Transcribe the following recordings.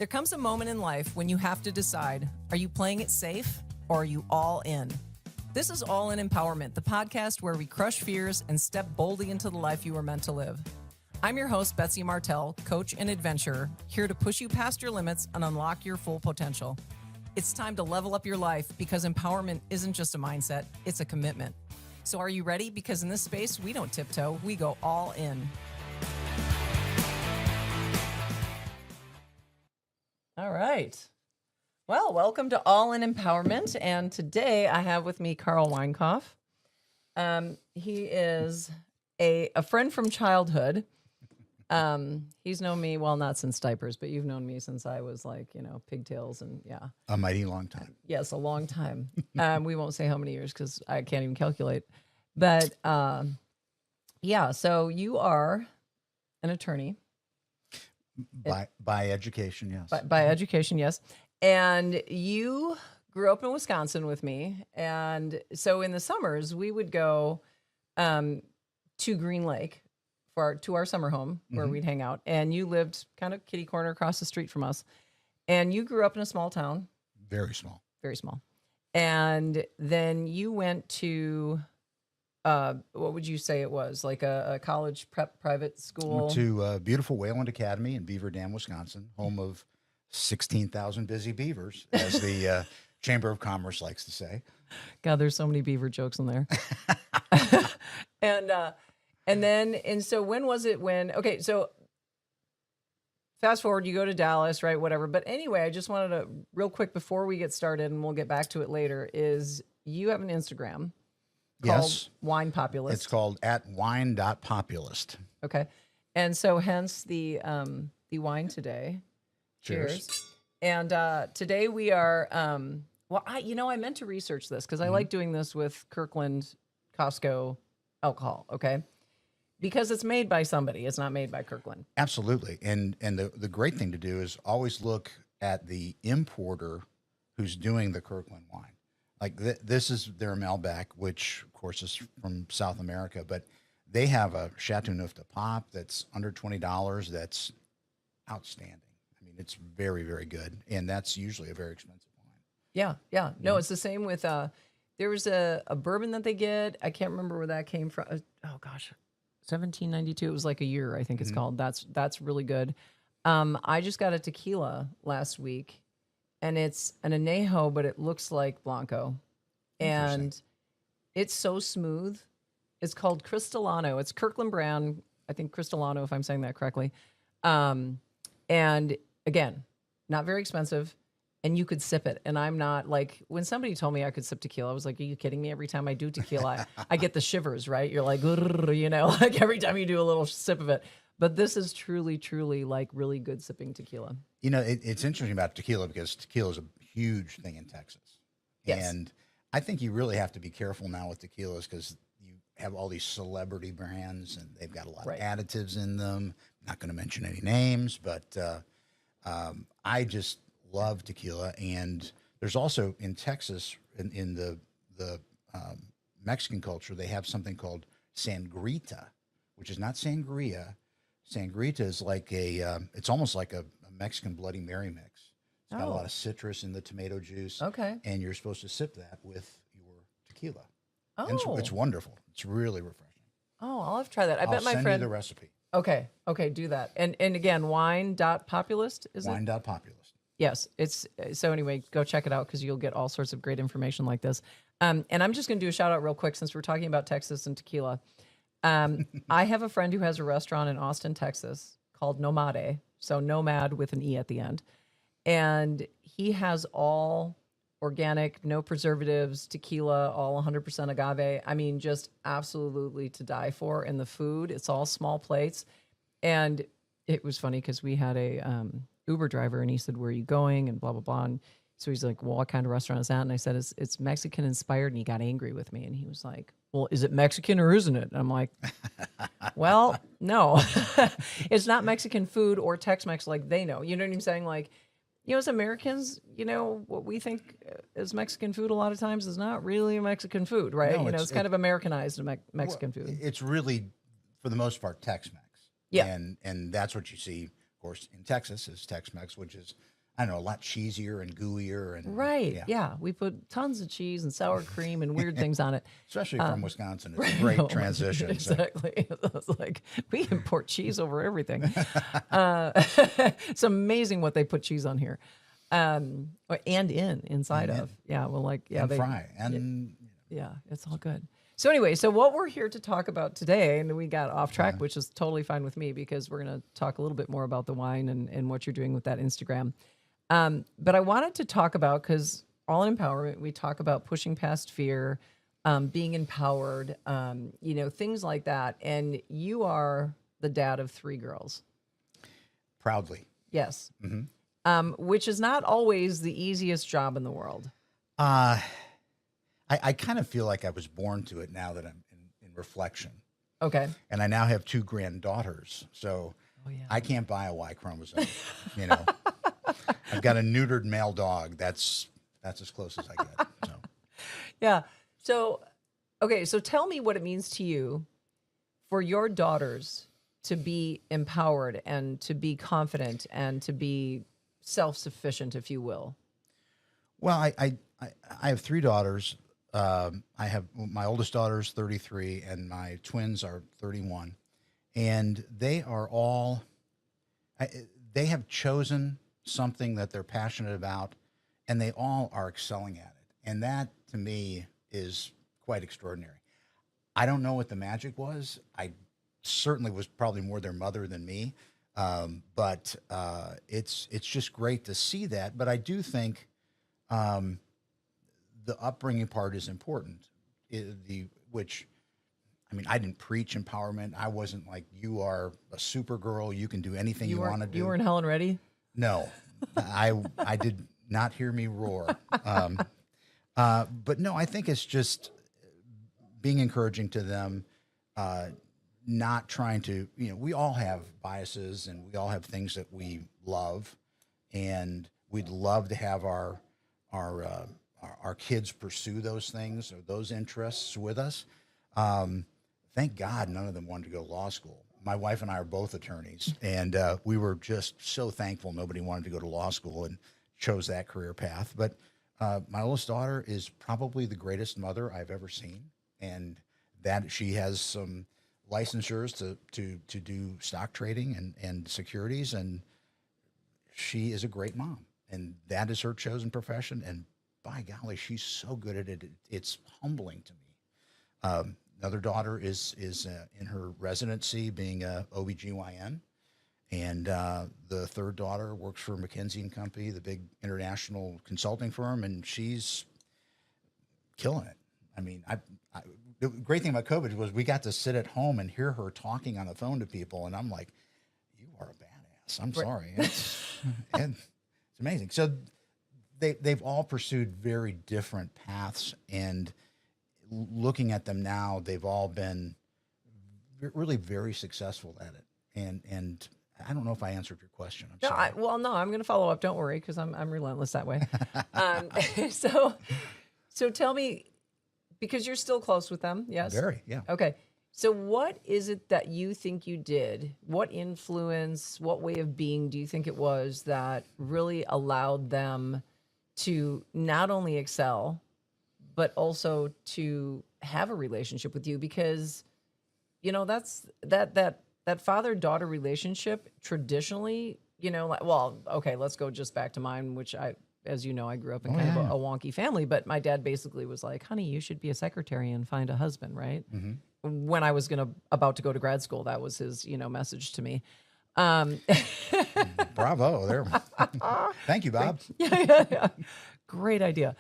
There comes a moment in life when you have to decide, are you playing it safe or are you all in? This is All In Empowerment, the podcast where we crush fears and step boldly into the life you were meant to live. I'm your host, Betsy Martell, coach and adventurer, here to push you past your limits and unlock your full potential. It's time to level up your life because empowerment isn't just a mindset, it's a commitment. So are you ready? Because in this space, we don't tiptoe, we go all in. All right. Well, welcome to All In Empowerment. And today I have with me Carl Weinkauf. He is a friend from childhood. He's known me, well, not since diapers, but you've known me since I was like, pigtails and yeah. A mighty long time. Yes, a long time. We won't say how many years because I can't even calculate. But yeah, so you are an attorney. By education, yes. By education, yes. And you grew up in Wisconsin with me. And so in the summers, we would go to Green Lake to our summer home where we'd hang out. And you lived kind of kitty corner across the street from us. And you grew up in a small town. Very small. Very small. And then you went to, what would you say it was? Like a college prep private school? Went to beautiful Wayland Academy in Beaver Dam, Wisconsin, home of 16,000 busy beavers, as the Chamber of Commerce likes to say. God, there's so many beaver jokes in there. And so when was it okay, so fast forward, you go to Dallas, right? Whatever. But anyway, I just wanted to real quick before we get started, and we'll get back to it later, is you have an Instagram called Wine Populist. It's called @wine.populist. Okay. And so hence the wine today. Cheers. And today we are I meant to research this because I like doing this with Kirkland Costco alcohol, okay? Because it's made by somebody. It's not made by Kirkland. Absolutely. And the great thing to do is always look at the importer who's doing the Kirkland wine. Like this is their Malbec, which of course is from South America, but they have a Chateau Neuf de Pop that's under $20. That's outstanding. I mean, it's very, very good. And that's usually a very expensive wine. Yeah. Yeah. No, it's the same with, there was a bourbon that they get. I can't remember where that came from. Oh gosh, 1792. It was like a year, I think it's called. That's really good. I just got a tequila last week. And it's an añejo, but it looks like Blanco. And it's so smooth. It's called Cristalano. It's Kirkland brand. I think Cristalano, if I'm saying that correctly. And again, not very expensive. And you could sip it. And I'm not like, when somebody told me I could sip tequila, I was like, are you kidding me? Every time I do tequila, I get the shivers, right? You're like, like every time you do a little sip of it. But this is truly, truly like really good sipping tequila. It's interesting about tequila because tequila is a huge thing in Texas. Yes. And I think you really have to be careful now with tequilas because you have all these celebrity brands and they've got a lot of additives in them. Not going to mention any names, but I just love tequila. And there's also in Texas, in the Mexican culture, they have something called sangrita, which is not sangria. Sangrita is like it's almost like a Mexican Bloody Mary mix. It's got a lot of citrus in the tomato juice. Okay. And you're supposed to sip that with your tequila. Oh. And it's wonderful. It's really refreshing. Oh, I'll have to try that. I bet my friend. I'll send you the recipe. Okay, do that. And again, wine.populist, is it? Wine.populist. Yes. So anyway, go check it out because you'll get all sorts of great information like this. And I'm just going to do a shout out real quick since we're talking about Texas and tequila. I have a friend who has a restaurant in Austin, Texas called Nomade. So nomad with an E at the end. And he has all organic, no preservatives, tequila, all 100% agave. I mean, just absolutely to die for. And the food, it's all small plates. And it was funny because we had a Uber driver and he said, where are you going? And blah, blah, blah. And so he's like, well, what kind of restaurant is that? And I said, it's Mexican inspired. And he got angry with me. And he was like, well, is it Mexican or isn't it? And I'm like, well, no, it's not Mexican food or Tex-Mex like they know. You know what I'm saying? Like, as Americans, what we think is Mexican food a lot of times is not really Mexican food, right? No, it's kind of Americanized Mexican food. It's really, for the most part, Tex-Mex. Yeah. And that's what you see course, in Texas is Tex-Mex, which is, I don't know, a lot cheesier and gooier. And Right. Yeah. We put tons of cheese and sour cream and weird things on it. Especially from Wisconsin. It's a great transition. Exactly. It's like we import cheese over everything. It's amazing what they put cheese on here. And inside of. Yeah. Well, like, yeah. And fry. And yeah, it's all good. So anyway, so what we're here to talk about today, and we got off track, which is totally fine with me because we're going to talk a little bit more about the wine and what you're doing with that Instagram. But I wanted to talk about, because all in empowerment, we talk about pushing past fear, being empowered, things like that. And you are the dad of 3 girls. Proudly. Yes. Which is not always the easiest job in the world. I kind of feel like I was born to it now that I'm in reflection. Okay. And I now have 2 granddaughters. So I can't buy a Y chromosome, I've got a neutered male dog. That's as close as I get. So. Yeah. So, okay. So tell me what it means to you for your daughters to be empowered and to be confident and to be self-sufficient, if you will. Well, I have 3 daughters. I have my oldest daughter is 33 and my twins are 31, and they are all, they have chosen something that they're passionate about, and they all are excelling at it. And that to me is quite extraordinary. I don't know what the magic was. I certainly was probably more their mother than me. But it's just great to see that. But I do think, the upbringing part is important. I didn't preach empowerment. I wasn't like, you are a super girl. You can do anything you want to do. You weren't Helen Reddy? No, I did not hear me roar. But no, I think it's just being encouraging to them, not trying to, we all have biases and we all have things that we love, and we'd love to have our kids pursue those things or those interests with us. Thank God none of them wanted to go to law school. My wife and I are both attorneys, and we were just so thankful nobody wanted to go to law school and chose that career path. But my oldest daughter is probably the greatest mother I've ever seen, and that she has some licensures to do stock trading and securities, and she is a great mom, and that is her chosen profession. And by golly, she's so good at it. It's humbling to me. Another daughter is in her residency being a OBGYN. And the third daughter works for McKinsey & Company, the big international consulting firm, and she's killing it. I mean, the great thing about COVID was we got to sit at home and hear her talking on the phone to people, and I'm like, you are a badass. I'm sorry. It's amazing. So they've all pursued very different paths, and looking at them now, they've all been really very successsul at it. And I don't know if I answered your question. I'm sorry. No, I'm going to follow up. Don't worry, because I'm relentless that way. So tell me, because you're still close with them, yes? Very, yeah. Okay. So what is it that you think you did? What influence, what way of being do you think it was that really allowed them to not only excel, but also to have a relationship with you? Because, that's that father-daughter relationship traditionally, let's go just back to mine, which as you know, I grew up in kind of a wonky family, but my dad basically was like, honey, you should be a secretary and find a husband, right? Mm-hmm. When I was about to go to grad school, that was his, message to me. Bravo there. Thank you, Bob. Yeah. Great idea.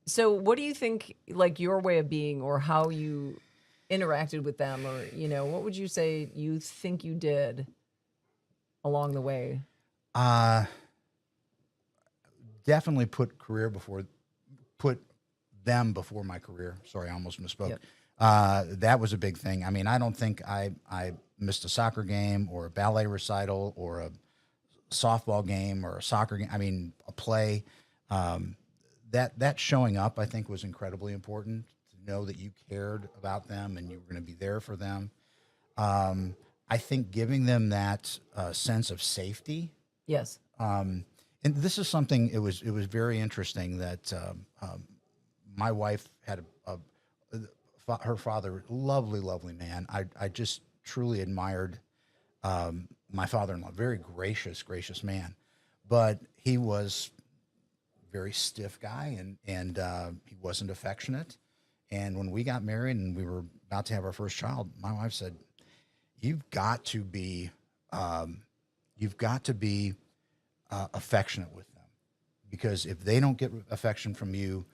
So what do you think, like, your way of being or how you interacted with them, or, what would you say you think you did along the way? Definitely put them before my career. Sorry, I almost misspoke. Yep. That was a big thing. I mean, I don't think I missed a soccer game or a ballet recital or a softball game or a soccer game. I mean, a play. That showing up, I think, was incredibly important, to know that you cared about them and you were going to be there for them. I think giving them that sense of safety. Yes. And this is something, it was very interesting that my wife had her father, lovely, lovely man. I just truly admired my father-in-law, very gracious man, but he was very stiff guy, and he wasn't affectionate. And when we got married and we were about to have our first child, my wife said, "You've got to be, you've got to be affectionate with them, because if they don't get affection from you,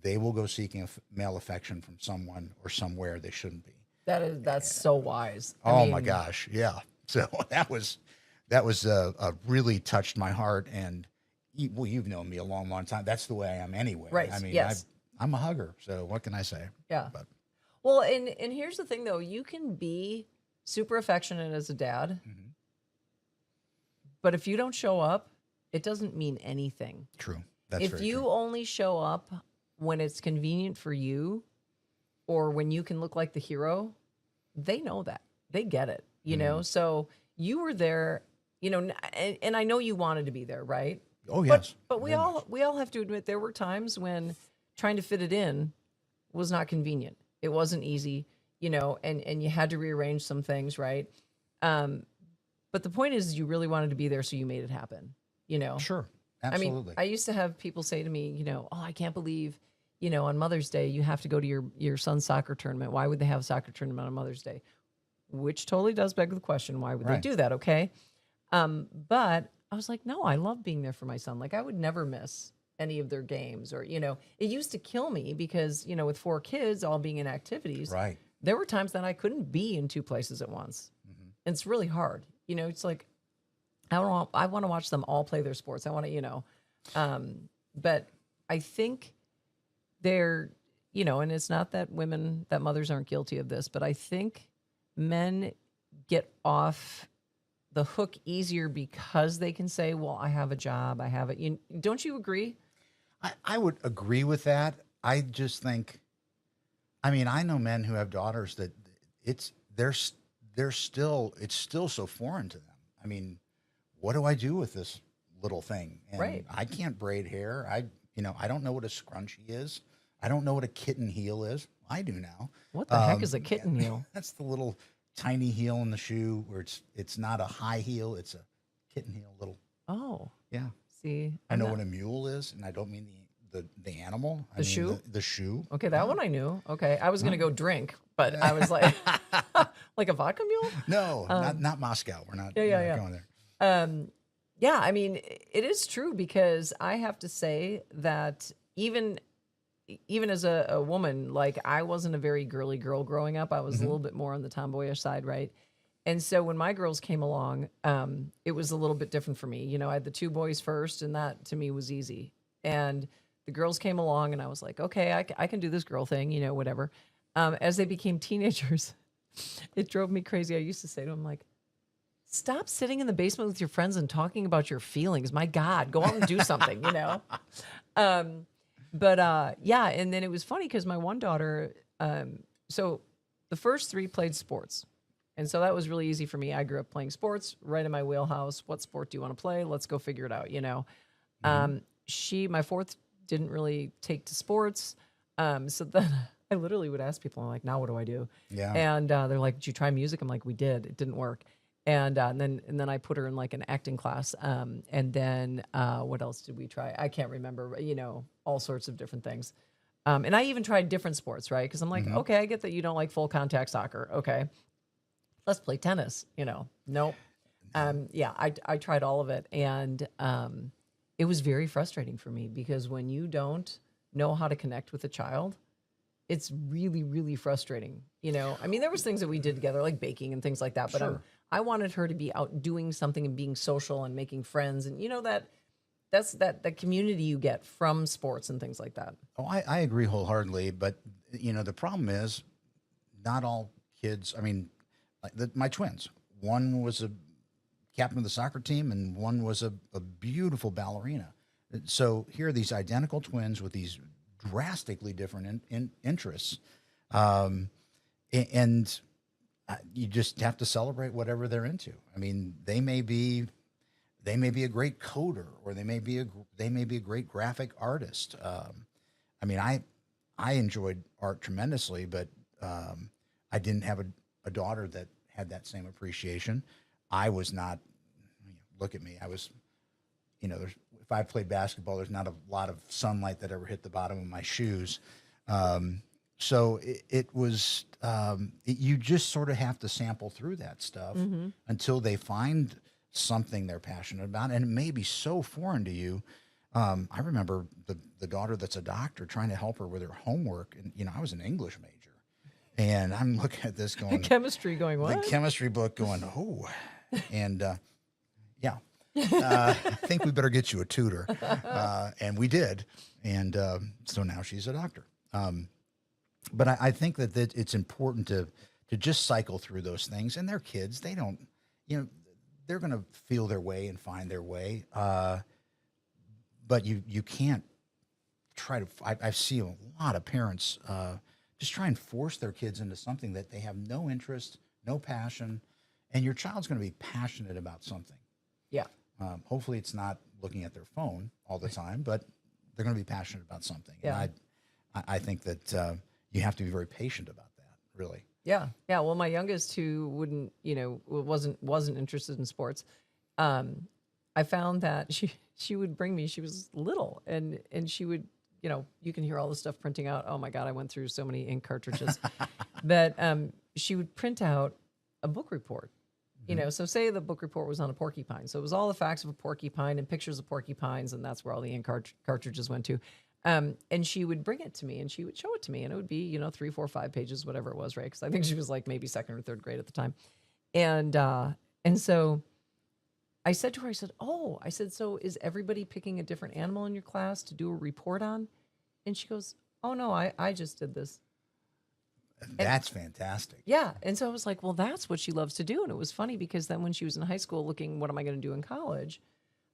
they will go seeking male affection from someone or somewhere they shouldn't be." That's so wise. Oh my gosh, yeah. So that was really touched my heart, and well, you've known me a long, long time. That's the way I am anyway. Right. I mean, Yes. I'm a hugger, so what can I say? Yeah. But Well, and here's the thing though, you can be super affectionate as a dad, but if you don't show up, it doesn't mean anything. true. That's If very you true. only show up when it's convenient for you or when you can look like the hero, they know that. They get it, you know? So you were there, you know, and I know you wanted to be there, right? Oh yes, But we very all much. we all have to admit there were times when trying to fit it in was not convenient. It wasn't easy, you know, and you had to rearrange some things, right? But the point is you really wanted to be there, so you made it happen, you know? Sure, I mean, absolutely. I used to have people say to me, you know, oh, I can't believe, you know, on Mother's Day, you have to go to your son's soccer tournament. Why would they have a soccer tournament on Mother's Day? Which totally does beg the question, why would they Right. do that? Okay. But I was like, no, I love being there for my son. Like I would never miss any of their games or, you know, it used to kill me because, you know, with 4 kids all being in activities, Right. there were times that I couldn't be in 2 places at once. And it's really hard. You know, it's like, I want to watch them all play their sports. I want to, you know, but I think they're, you know, and it's not that mothers aren't guilty of this, but I think men get off the hook easier because they can say, well, I have a job, I have it. Don't you agree? I would agree with that. I just think, I mean, I know men who have daughters that it's still so foreign to them. I mean, what do I do with this little thing? And Right. I can't braid hair. I don't know what a scrunchie is. I don't know what a kitten heel is. I do now. What the heck is a kitten heel? That's the little tiny heel in the shoe where it's not a high heel. It's a kitten heel. Little. Oh, Yeah. see, I know what a mule is, and I don't mean the animal. I mean shoe? The shoe. Okay, that one I knew. Okay, I was gonna go drink, but I was like, like a vodka mule. No, not Moscow. We're not, yeah, we're not yeah. going there. Yeah, I mean, it is true because I have to say that even as a woman, like I wasn't a very girly girl growing up. I was a little bit more on the tomboyish side, right? And so when my girls came along, it was a little bit different for me. You know, I had the 2 boys first, and that to me was easy. And the girls came along, and I was like, okay, I can do this girl thing, you know, whatever. As they became teenagers, it drove me crazy. I used to say to them, like, stop sitting in the basement with your friends and talking about your feelings. My God, go out and do something, you know? Yeah, and then it was funny because my one daughter, so the first 3 played sports. And so that was really easy for me. I grew up playing sports, right in my wheelhouse. What sport do you want to play? Let's go figure it out, you know? My 4th didn't really take to sports. So then I literally would ask people, I'm like, now what do I do? Yeah. And they're like, did you try music? I'm like, we did. It didn't work. And then I put her in like an acting class. And then what else did we try? I can't remember, you know, all sorts of different things. And I even tried different sports, right? Because I'm like, okay, I get that you don't like full contact soccer. Okay, let's play tennis, you know. Nope. Yeah, I tried all of it. And it was very frustrating for me because when you don't know how to connect with a child, it's really, really frustrating. You know, I mean, there was things that we did together, like baking and things like that. But Sure. I wanted her to be out doing something and being social and making friends, and you know that's that community you get from sports and things like that. Oh, I agree wholeheartedly. But, you know, the problem is not all kids, I mean, like my twins, one was a captain of the soccer team and one was a beautiful ballerina. So here are these identical twins with these drastically different interests. And you just have to celebrate whatever they're into. I mean, they may be a great coder, or they may be a great graphic artist. I mean, I enjoyed art tremendously, but I didn't have a daughter that had that same appreciation. I was not. Look at me. I was, if I played basketball, there's not a lot of sunlight that ever hit the bottom of my shoes. So it was, you just sort of have to sample through that stuff until they find something they're passionate about. And it may be so foreign to you. I remember the daughter that's a doctor, trying to help her with her homework. And, I was an English major. And I'm looking at this going, chemistry going, what? The chemistry book going, oh. And yeah, I think we better get you a tutor. And we did. And so now she's a doctor. But I think that it's important to just cycle through those things. And they're kids. They don't, they're going to feel their way and find their way. But you can't try to, I see a lot of parents just try and force their kids into something that they have no interest, no passion. And your child's going to be passionate about something. Yeah. Hopefully it's not looking at their phone all the time, but they're going to be passionate about something. Yeah. And I think that you have to be very patient about that, really. Yeah. Yeah. Well, my youngest, who wasn't interested in sports, I found that she would bring me, she was little, and she would, you can hear all the stuff printing out. Oh my God, I went through so many ink cartridges. But she would print out a book report. So say the book report was on a porcupine. So it was all the facts of a porcupine and pictures of porcupines, and that's where all the ink cartridges went to. And she would bring it to me, and she would show it to me, and it would be, 3, 4, 5 pages, whatever it was, right? Because I think she was like maybe second or third grade at the time. And so I said to her, so is everybody picking a different animal in your class to do a report on? And she goes, oh no, I just did this. That's fantastic. Yeah. And so I was like, well, that's what she loves to do. And it was funny because then when she was in high school looking, what am I going to do in college?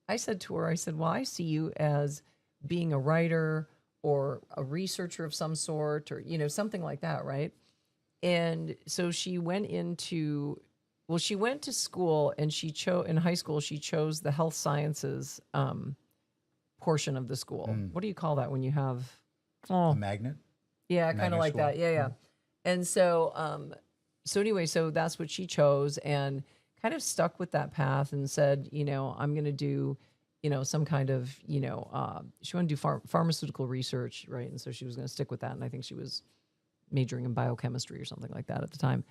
I said to her, well, I see you as being a writer or a researcher of some sort, or, something like that. Right. And so she went to school, and in high school, she chose the health sciences portion of the school. What do you call that when you have a magnet? Yeah, kind of like school. that. Yeah. And so, anyway, so that's what she chose, and kind of stuck with that path and said, I'm going to do, some kind of, she wanted to do pharmaceutical research, right? And so she was going to stick with that. And I think she was majoring in biochemistry or something like that at the time.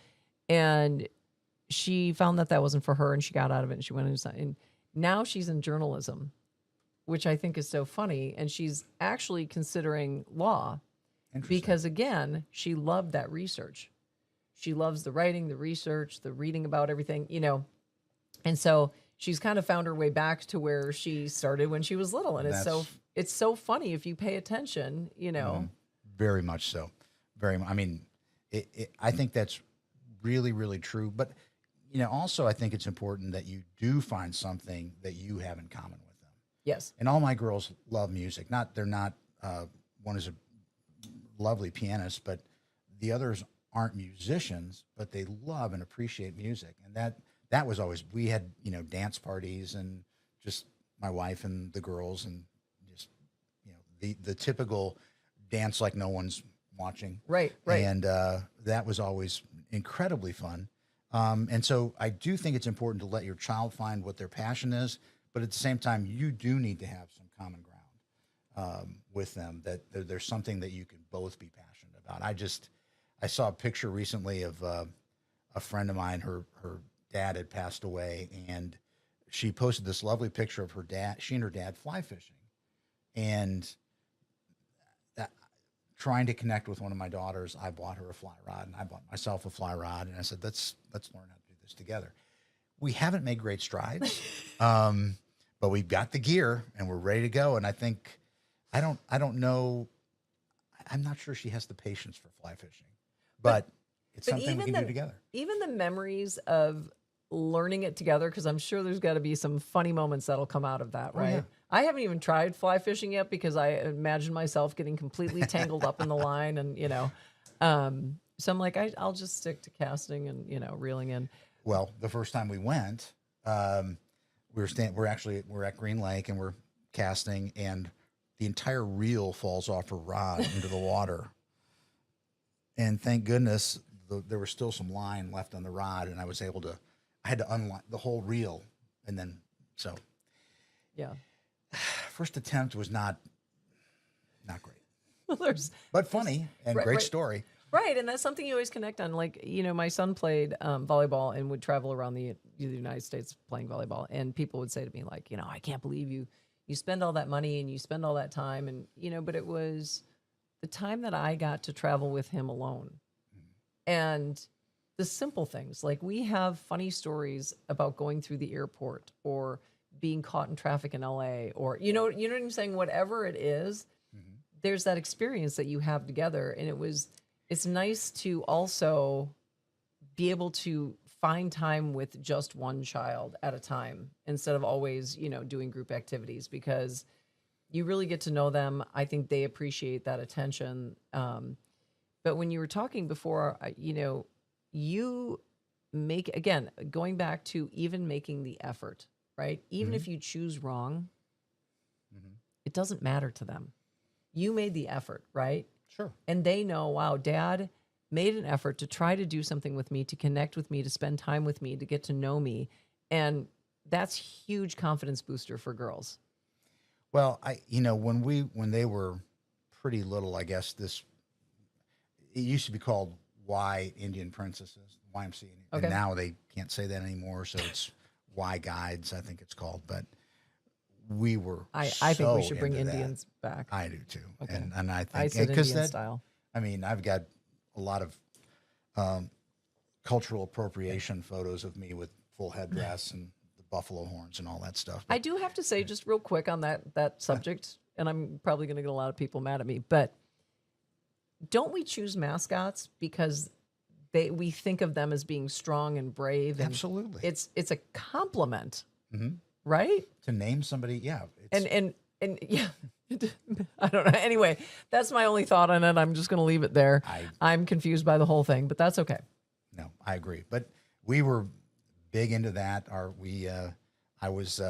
And she found that wasn't for her, and she got out of it, and she went into something. And now she's in journalism, which I think is so funny. And she's actually considering law. Because again, she loved that research. She loves the writing, the research, the reading about everything, And so she's kind of found her way back to where she started when she was little. And it's so funny if you pay attention, Very much so. I mean, I think that's really, really true. But, also I think it's important that you do find something that you have in common with them. Yes. And all my girls love music. One is a lovely pianist, but the others aren't musicians, but they love and appreciate music. And that was always, we had, dance parties, and just my wife and the girls, and just, the typical dance like no one's watching. Right. And that was always incredibly fun. And so I do think it's important to let your child find what their passion is, but at the same time, you do need to have some common ground with them, that there's something that you can both be passionate about. I saw a picture recently of a friend of mine. Her dad had passed away, and she posted this lovely picture of she and her dad fly fishing, and trying to connect with one of my daughters, I bought her a fly rod, and I bought myself a fly rod, and I said, let's learn how to do this together. We haven't made great strides, but we've got the gear, and we're ready to go. And I think, I don't know, I'm not sure she has the patience for fly fishing, but it's something we can do together. Even the memories of learning it together, because I'm sure there's got to be some funny moments that'll come out of that, right? Yeah. I haven't even tried fly fishing yet, because I imagine myself getting completely tangled up in the line, and So I'm like, I'll just stick to casting and, reeling in. Well, the first time we went, we're at Green Lake and we're casting, and the entire reel falls off a rod into the water. And thank goodness there was still some line left on the rod, and I had to unline the whole reel, and then so Yeah. first attempt was not great, Well, but funny and right, great right. story. Right, and that's something you always connect on. Like, my son played volleyball and would travel around the United States playing volleyball, and people would say to me, like, I can't believe you spend all that money and you spend all that time, and but it was the time that I got to travel with him alone, and the simple things, like we have funny stories about going through the airport or being caught in traffic in LA, or you know what I'm saying, whatever it is, there's that experience that you have together, and it's nice to also be able to find time with just one child at a time instead of always, doing group activities, because you really get to know them. I think they appreciate that attention. But when you were talking before, you make, again, going back to even making the effort, right? Even if you choose wrong, it doesn't matter to them. You made the effort, right? Sure. And they know, wow, dad made an effort to try to do something with me, to connect with me, to spend time with me, to get to know me. And that's huge confidence booster for girls. Well, when they were pretty little, I guess it used to be called Y Indian Princesses, YMCA, Okay. and now they can't say that anymore, so it's Y Guides, I think it's called. But we were I think we should bring into that. Indians back. I do too, Okay. and I think I said because Indian style. I mean, I've got a lot of cultural appropriation photos of me with full headdress and the buffalo horns and all that stuff. I do have to say, just real quick on that subject, and I'm probably going to get a lot of people mad at me, but don't we choose mascots because we think of them as being strong and brave? And absolutely, it's a compliment, right? To name somebody, yeah, and yeah. I don't know. Anyway, that's my only thought on it. I'm just going to leave it there. I'm confused by the whole thing, but that's okay. No, I agree. But we were big into that. I was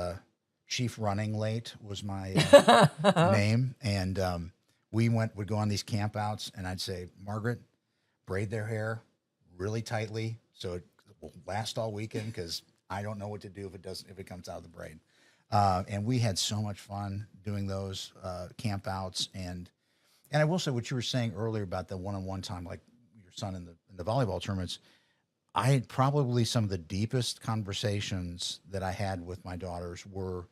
Chief Running Late was my name, and would go on these campouts, and I'd say, Margaret, braid their hair really tightly so it will last all weekend, because I don't know what to do if it comes out of the braid. And we had so much fun doing those campouts, and I will say what you were saying earlier about the one-on-one time, like your son in the volleyball tournaments. I had probably some of the deepest conversations that I had with my daughters were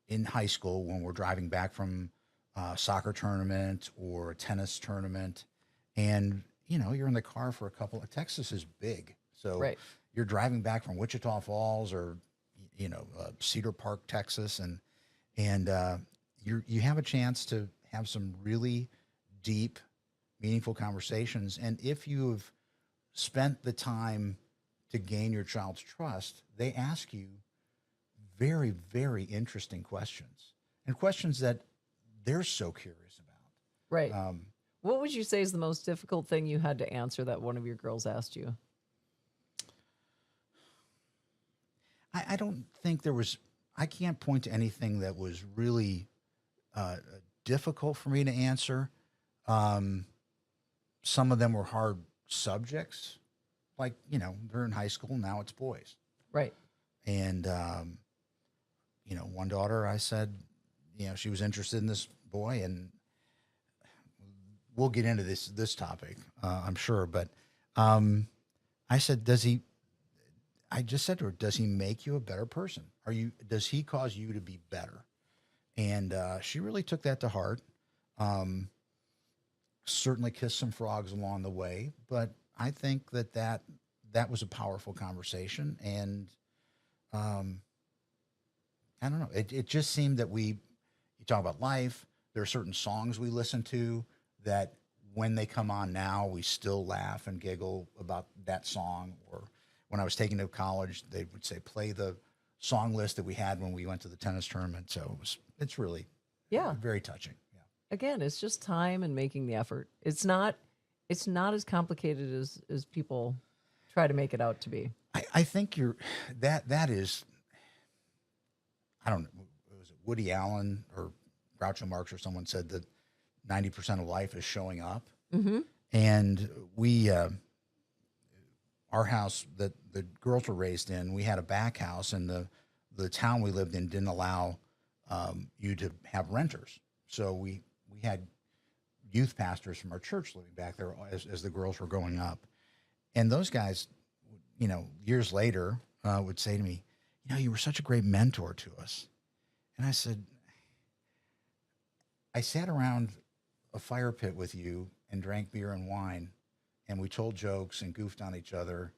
in high school when we're driving back from a soccer tournament or a tennis tournament, and you're in the car for Texas is big, so right. You're driving back from Wichita Falls or Cedar Park, Texas, and you have a chance to have some really deep, meaningful conversations. And if you've spent the time to gain your child's trust, they ask you very, very interesting questions, and questions that they're so curious about. Right. What would you say is the most difficult thing you had to answer that one of your girls asked you? I don't think I can't point to anything that was really difficult for me to answer. Some of them were hard subjects, like, they're in high school, now it's boys. Right. And, one daughter, I said, she was interested in this boy, and we'll get into this topic, I'm sure. But I said, I just said to her, does he make you a better person? Does he cause you to be better? And she really took that to heart. Certainly kissed some frogs along the way, but I think that was a powerful conversation. And I don't know. It just seemed that you talk about life. There are certain songs we listen to that when they come on now, we still laugh and giggle about that song. Or when I was taking to college, they would say, play the song list that we had when we went to the tennis tournament. So it's really very touching. Yeah. Again, it's just time and making the effort. It's not It's not as complicated as people try to make it out to be. I think that is, I don't know, was it Woody Allen or Groucho Marx or someone said that 90% of life is showing up. Mm-hmm. And we, our house that the girls were raised in, we had a back house, and the town we lived in didn't allow you to have renters. So we had youth pastors from our church living back there as the girls were growing up. And those guys, years later would say to me, you were such a great mentor to us. And I said, I sat around a fire pit with you and drank beer and wine, and we told jokes and goofed on each other.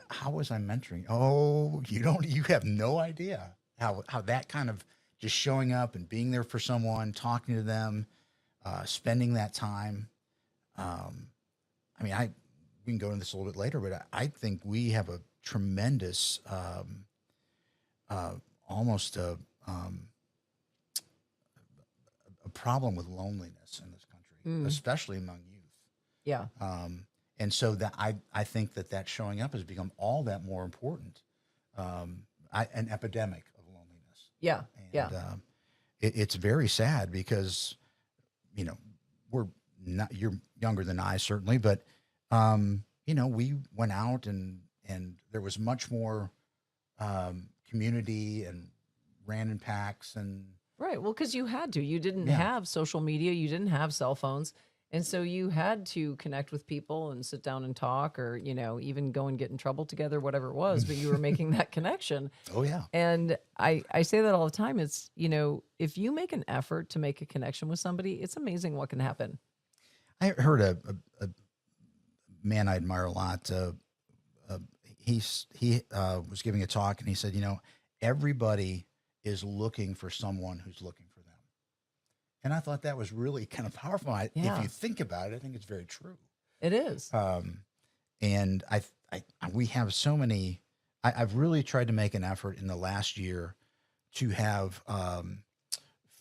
How was I mentoring? Oh, you have no idea how that kind of just showing up and being there for someone, talking to them, spending that time. We can go into this a little bit later, but I think we have a tremendous, almost a problem with loneliness in this country, especially among youth. Yeah. And so that I think that showing up has become all that more important, an epidemic of loneliness. Yeah. And, it's very sad because, we're not, you're younger than I certainly, but, we went out and there was much more, community and ran in packs and. Right. Well, because you had to. You didn't Yeah. have social media. You didn't have cell phones. And so you had to connect with people and sit down and talk or, even go and get in trouble together, whatever it was, but you were making that connection. Oh, yeah. And I say that all the time. It's, if you make an effort to make a connection with somebody, it's amazing what can happen. I heard a man I admire a lot. He was giving a talk, and he said, everybody is looking for someone who's looking for them. And I thought that was really kind of powerful. Yeah. If you think about it, I think it's very true. It is. And we have so many. I've really tried to make an effort in the last year to have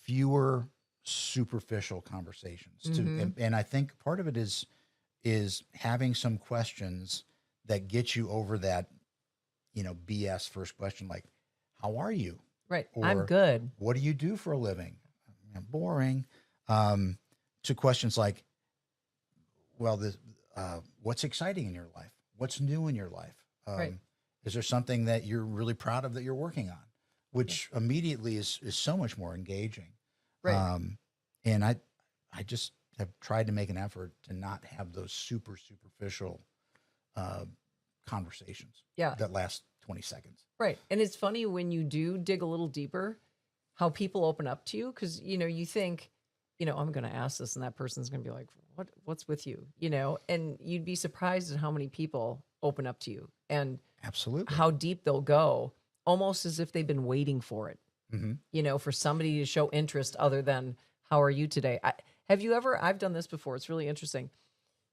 fewer superficial conversations. And I think part of it is having some questions that get you over that, BS first question, like, how are you? Right. Or, I'm good. what do you do for a living? Boring. To questions like, well, what's exciting in your life? What's new in your life? Right. Is there something that you're really proud of that you're working on? Which immediately is so much more engaging. Right. And I just have tried to make an effort to not have those superficial conversations. Yeah. That last 20 seconds. Right. And it's funny when you do dig a little deeper, how people open up to you. Cause you think, I'm going to ask this and that person's going to be like, what's with you? And you'd be surprised at how many people open up to you and absolutely how deep they'll go, almost as if they've been waiting for it, for somebody to show interest other than how are you today? I've done this before. It's really interesting.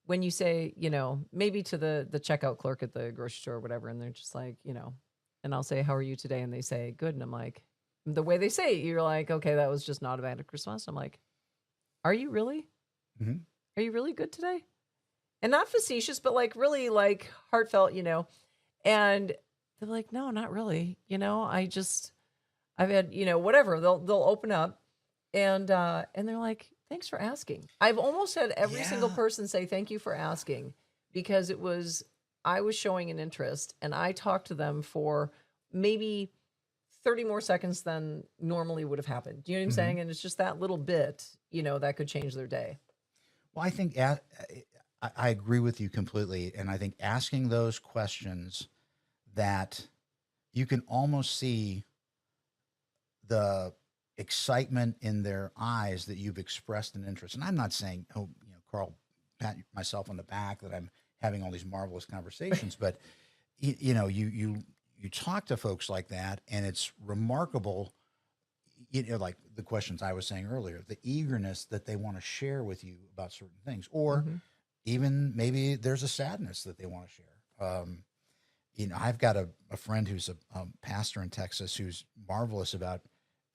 When you say, maybe to the checkout clerk at the grocery store or whatever, and they're just like, and I'll say, how are you today? And they say, good. And I'm like, the way they say it, you're like, okay, that was just not a automatic response. I'm like, are you really? Mm-hmm. Are you really good today? And not facetious, but like really like heartfelt, and they're like, no, not really. I've had, whatever. They'll open up and they're like, thanks for asking. I've almost had every single person say thank you for asking because I was showing an interest and I talked to them for maybe 30 more seconds than normally would have happened. Do you know what I'm saying? And it's just that little bit, that could change their day. Well, I think I agree with you completely. And I think asking those questions that you can almost see the excitement in their eyes that you've expressed an interest. And I'm not saying, Carl, pat myself on the back that I'm having all these marvelous conversations, but you talk to folks like that and it's remarkable, like the questions I was saying earlier, the eagerness that they want to share with you about certain things, or even maybe there's a sadness that they want to share. I've got a friend who's a pastor in Texas who's marvelous about,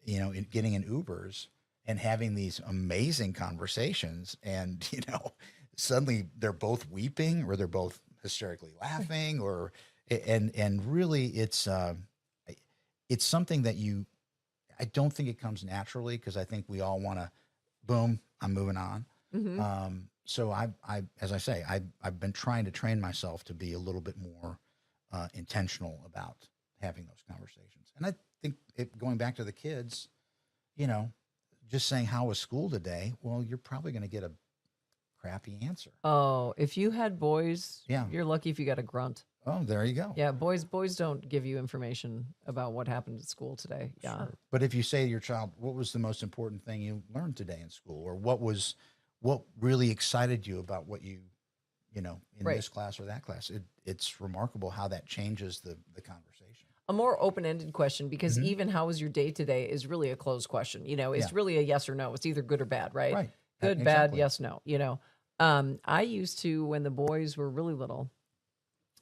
in getting in Ubers and having these amazing conversations and, suddenly they're both weeping or they're both hysterically laughing and really it's something that I don't think it comes naturally because I think we all want to, boom, I'm moving on. Mm-hmm. So as I say, I've been trying to train myself to be a little bit more intentional about having those conversations. And I think going back to the kids, you know, just saying, how was school today? Well, you're probably going to get a crappy answer. Oh, if you had boys, Yeah. you're lucky if you got a grunt. Oh, there you go. Yeah, boys don't give you information about what happened at school today. Yeah. Sure. But if you say to your child, what was the most important thing you learned today in school? Or what really excited you about what in Right. this class or that class? It's remarkable how that changes the conversation. A more open-ended question, because even how was your day today is really a closed question. It's Yeah. really a yes or no. It's either good or bad, right? Right. Good, bad, Exactly. yes, no. I used to, when the boys were really little,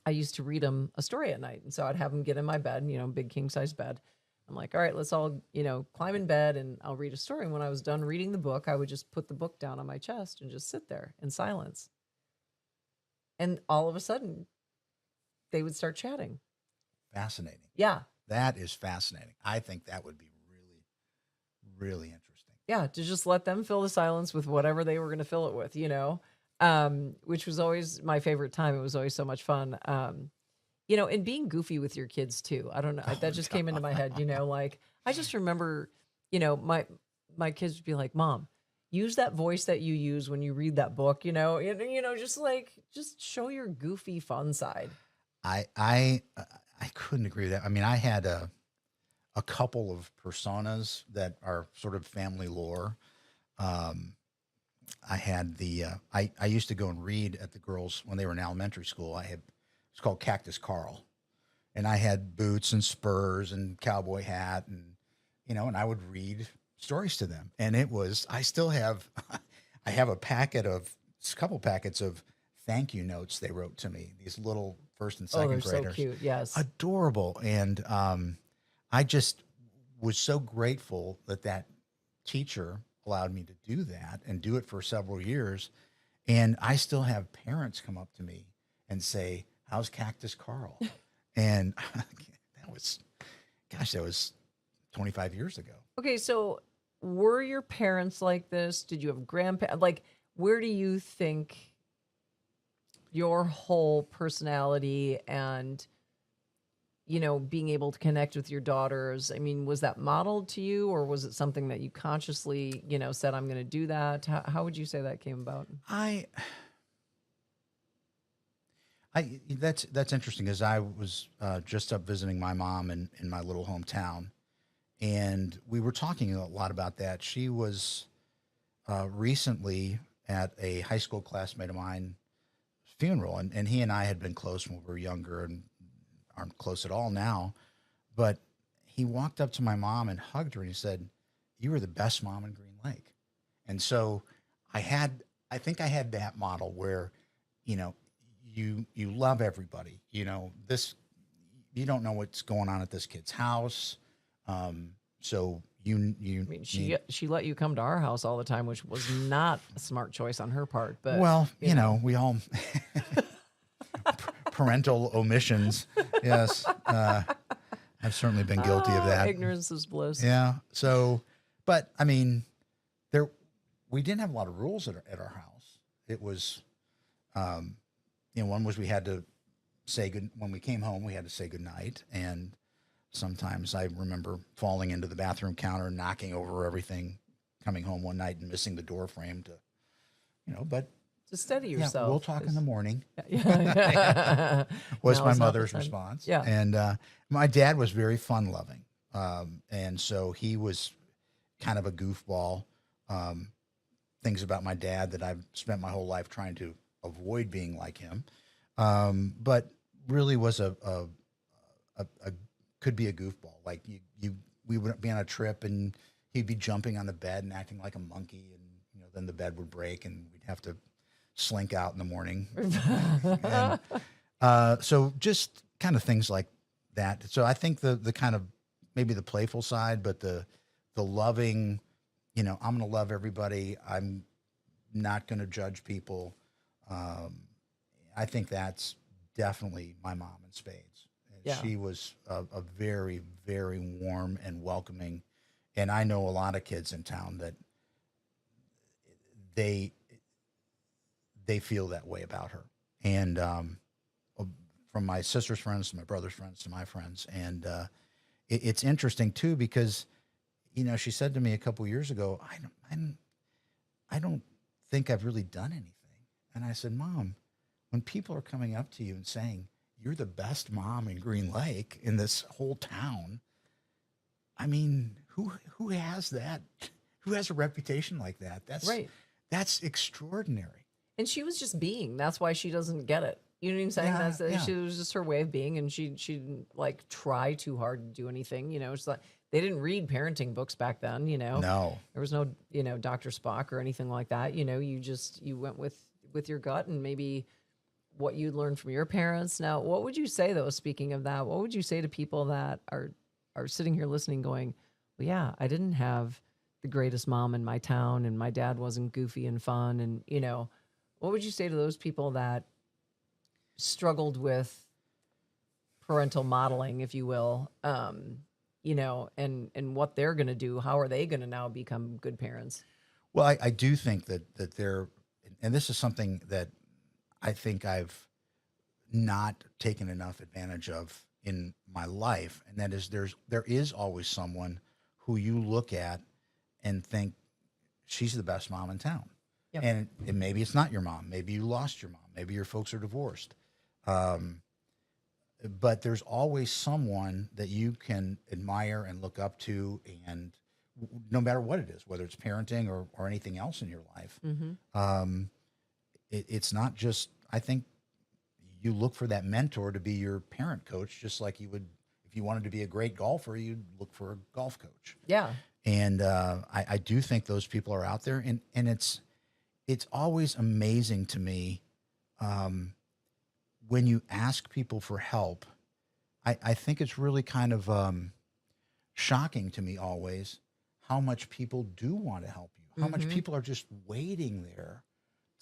I used to read them a story at night. And so I'd have them get in my bed, big king size bed. I'm like, all right, let's all, climb in bed and I'll read a story. And when I was done reading the book, I would just put the book down on my chest and just sit there in silence. And all of a sudden, they would start chatting. Fascinating. Yeah. That is fascinating. I think that would be really, really interesting. Yeah. To just let them fill the silence with whatever they were going to fill it with, which was always my favorite time. It was always so much fun. And being goofy with your kids too. I don't know. That just came into my head, like I just remember, my kids would be like, Mom, use that voice that you use when you read that book, just show your goofy fun side. I couldn't agree with that. I mean, I had a couple of personas that are sort of family lore. I had I used to go and read at the girls when they were in elementary school. It's called Cactus Carl, and I had boots and spurs and cowboy hat and I would read stories to them. And I still have, I have a couple packets of thank you notes they wrote to me. These little first and second they're graders, so cute. Yes, adorable. And I just was so grateful that teacher allowed me to do that and do it for several years. And I still have parents come up to me and say, how's Cactus Carl? And that was 25 years ago. Okay, so were your parents like this? Did you have grandparents? Like, where do you think your whole personality and, being able to connect with your daughters, I mean, was that modeled to you, or was it something that you consciously, said, I'm going to do that? How would you say that came about? That's interesting because I was just up visiting my mom in my little hometown, and we were talking a lot about that. She was recently at a high school classmate of mine funeral, and he and I had been close when we were younger and aren't close at all now. But he walked up to my mom and hugged her and he said, "You were the best mom in Green Lake." And so I think I had that model where, you love everybody, you don't know what's going on at this kid's house. So I mean, she let you come to our house all the time, which was not a smart choice on her part. But well, we all parental omissions. Yes, I've certainly been guilty of that. Ignorance is bliss. Yeah. So, but I mean, we didn't have a lot of rules at our house. It was, one was we had to say good when we came home. We had to say goodnight, and sometimes I remember falling into the bathroom counter, knocking over everything, coming home one night and missing the door frame but To steady yeah, yourself. we'll talk in the morning. Yeah. Was Now my is not the mother's time. response. Yeah. And my dad was very fun loving. And so he was kind of a goofball. Things about my dad that I've spent my whole life trying to avoid being like him. But really was a could be a goofball. Like we would be on a trip and he'd be jumping on the bed and acting like a monkey, and then the bed would break and we'd have to slink out in the morning. And, so just kind of things like that. So I think the kind of maybe the playful side, but the loving, I'm going to love everybody. I'm not going to judge people. I think that's definitely my mom in spades. And Yeah. she was a very, very warm and welcoming. And I know a lot of kids in town that they they feel that way about her. And from my sister's friends to my brother's friends to my friends, and it's interesting too because she said to me a couple years ago, I don't think I've really done anything. And I said, Mom, when people are coming up to you and saying you're the best mom in Green Lake in this whole town, I mean, who has that? Who has a reputation like that? Right. That's extraordinary. And she was just being. That's why she doesn't get it. You know what I'm saying? Yeah. She was just her way of being, and she didn't like try too hard to do anything. It's like they didn't read parenting books back then. No. There was no Dr. Spock or anything like that. You went with your gut and maybe what you learned from your parents. Now, what would you say though? Speaking of that, what would you say to people that are sitting here listening, going, "Well, yeah, I didn't have the greatest mom in my town, and my dad wasn't goofy and fun," and what would you say to those people that struggled with parental modeling, if you will, and what they're going to do? How are they going to now become good parents? Well, I do think that there, and this is something that I think I've not taken enough advantage of in my life, and that is there is always someone who you look at and think she's the best mom in town. Yep. And maybe it's not your mom. Maybe you lost your mom. Maybe your folks are divorced. But there's always someone that you can admire and look up to, and no matter what it is, whether it's parenting or anything else in your life, it's not just, I think you look for that mentor to be your parent coach, just like you would, if you wanted to be a great golfer, you'd look for a golf coach. Yeah. And I do think those people are out there, and it's always amazing to me when you ask people for help. I think it's really kind of shocking to me always how much people do want to help you, how much people are just waiting there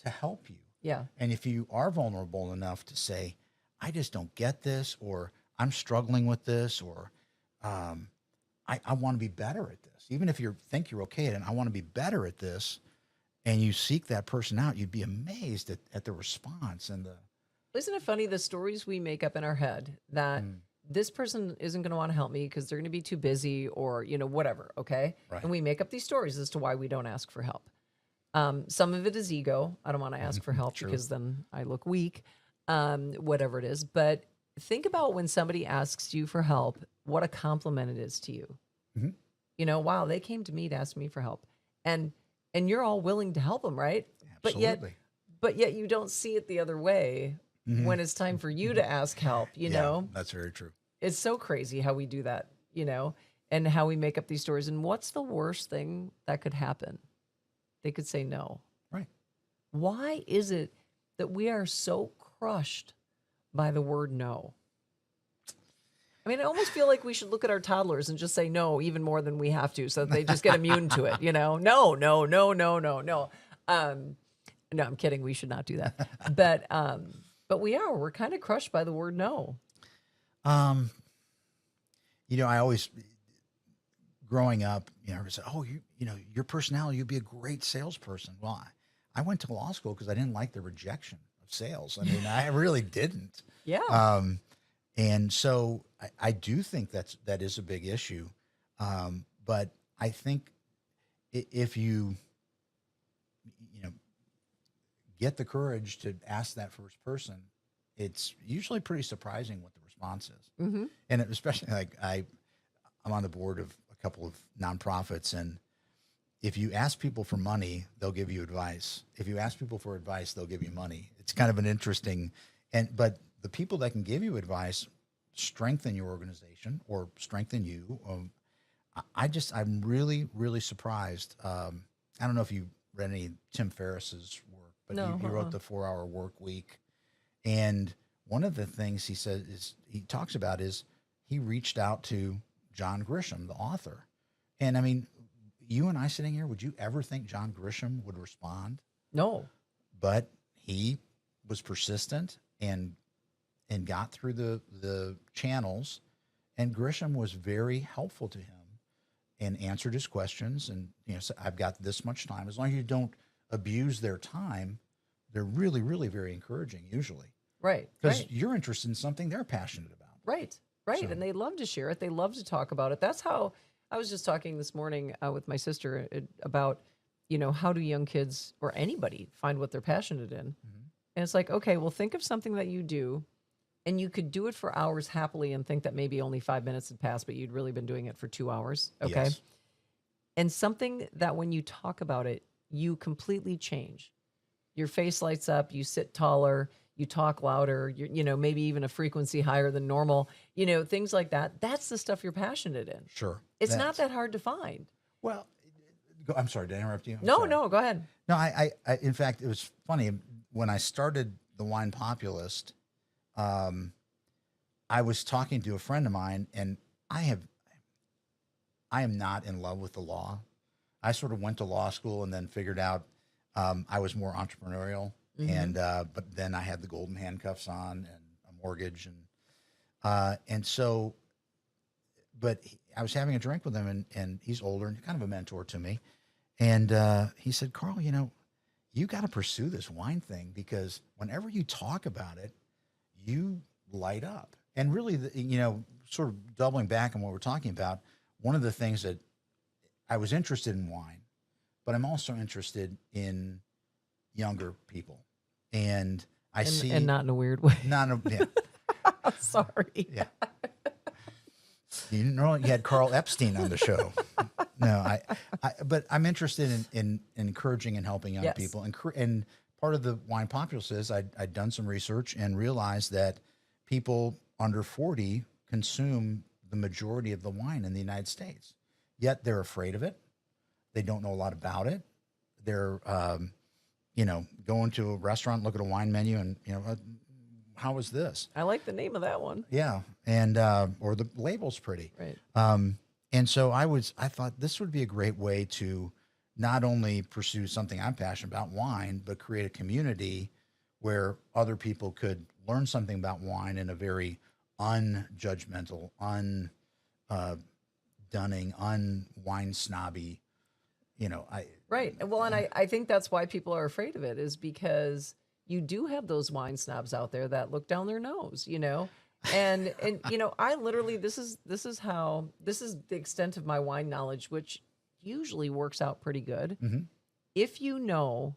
to help you. Yeah. And if you are vulnerable enough to say, I just don't get this, or I'm struggling with this, or I want to be better at this. Even if you think you're okay at it, I want to be better at this, and you seek that person out, you'd be amazed at the response and the. Isn't it funny, the stories we make up in our head that this person isn't going to want to help me because they're going to be too busy or, whatever. Okay. Right. And we make up these stories as to why we don't ask for help. Some of it is ego. I don't want to ask for help because then I look weak, whatever it is. But think about when somebody asks you for help, what a compliment it is to you. Wow, they came to me to ask me for help. And you're all willing to help them, right? Absolutely. But yet you don't see it the other way when it's time for you to ask help, you know? That's very true. It's so crazy how we do that, and how we make up these stories. And what's the worst thing that could happen? They could say no. Right. Why is it that we are so crushed by the word no? I mean, I almost feel like we should look at our toddlers and just say no even more than we have to so that they just get immune to it, No, no, no, no, no, no. No, I'm kidding. We should not do that. But we're kind of crushed by the word no. I always, growing up, I said, oh, your personality, you'd be a great salesperson. Well, I went to law school because I didn't like the rejection of sales. I mean, I really didn't. Yeah. And so I do think that is a big issue. But I think if you get the courage to ask that first person, it's usually pretty surprising what the response is. And especially like I'm on the board of a couple of nonprofits, and if you ask people for money, they'll give you advice. If you ask people for advice, they'll give you money. It's kind of an interesting, but the people that can give you advice strengthen your organization or strengthen you. I'm really, really surprised. I don't know if you read any Tim Ferriss's work, but he wrote the 4-Hour Work Week. And one of the things he talks about is he reached out to John Grisham, the author. And I mean, you and I sitting here, would you ever think John Grisham would respond? No. But he was persistent and got through the channels. And Grisham was very helpful to him and answered his questions. And, so I've got this much time. As long as you don't abuse their time, they're really, really very encouraging usually. Right. Because you're interested in something they're passionate about. Right. Right. So. And they love to share it. They love to talk about it. That's how I was just talking this morning with my sister about, how do young kids or anybody find what they're passionate in? Mm-hmm. And it's like, okay, well, think of something that you do and you could do it for hours happily and think that maybe only 5 minutes had passed, but you'd really been doing it for 2 hours. Okay. Yes. And something that when you talk about it, you completely change. Your face lights up, you sit taller, you talk louder, maybe even a frequency higher than normal, things like that. That's the stuff you're passionate in. Sure. It's not that hard to find. Well, I'm sorry, did I interrupt you? No, go ahead. No, I in fact, it was funny. When I started the Wine Populist, I was talking to a friend of mine, and I am not in love with the law. I sort of went to law school and then figured out I was more entrepreneurial. Mm-hmm. And but then I had the golden handcuffs on and a mortgage, and so. But I was having a drink with him, and he's older and kind of a mentor to me, and he said, "Carl, you got to pursue this wine thing because whenever you talk about it, you light up." And really, sort of doubling back on what we're talking about, one of the things that I was interested in wine, but I'm also interested in younger people. And see, and not in a weird way. Yeah. I'm sorry. Yeah. You didn't know you had Carl Epstein on the show. No, but I'm interested in encouraging and helping young people. And part of the Wine Populist is I'd done some research and realized that people under 40 consume the majority of the wine in the United States. Yet they're afraid of it. They don't know a lot about it. They're, going to a restaurant, look at a wine menu, and how is this? I like the name of that one. Yeah, and or the label's pretty. Right. And so I thought this would be a great way to not only pursue something I'm passionate about, wine, but create a community where other people could learn something about wine in a very unjudgmental, dunning, wine snobby, Right. Well, and I think that's why people are afraid of it is because you do have those wine snobs out there that look down their nose, and I literally, this is the extent of my wine knowledge, which usually works out pretty good. Mm-hmm. If you know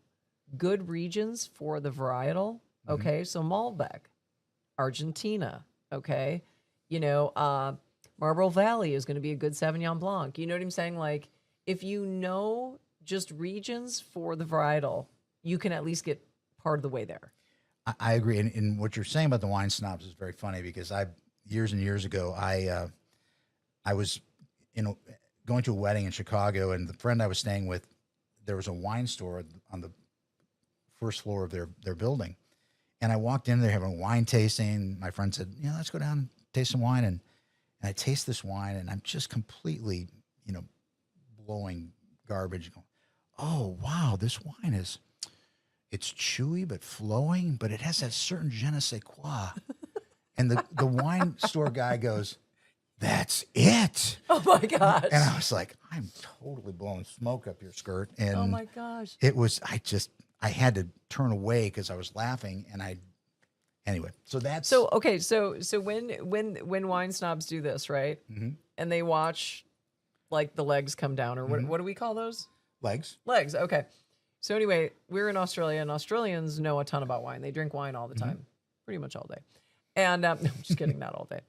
good regions for the varietal, okay, so Malbec, Argentina, okay, Marlboro Valley is going to be a good Sauvignon Blanc. You know what I'm saying? Like, if you know just regions for the varietal, you can at least get part of the way there. I agree. And what you're saying about the wine snobs is very funny because years and years ago, I was going to a wedding in Chicago, and the friend I was staying with, there was a wine store on the first floor of their building. And I walked in there having a wine tasting. My friend said, let's go down and taste some wine. And I taste this wine, and I'm just completely, blowing garbage. Going, oh, wow, this wine it's chewy but flowing, but it has that certain je ne sais quoi. And the wine store guy goes, that's it. Oh, my gosh. And I was like, I'm totally blowing smoke up your skirt. And oh, my gosh. It was, I had to turn away because I was laughing. And anyway, so that's. So, okay. So when wine snobs do this, right? Mm-hmm. And they watch like the legs come down, or what do we call those? Legs. Okay. So anyway, we're in Australia, and Australians know a ton about wine. They drink wine all the time, pretty much all day. And no, I'm just kidding, not all day.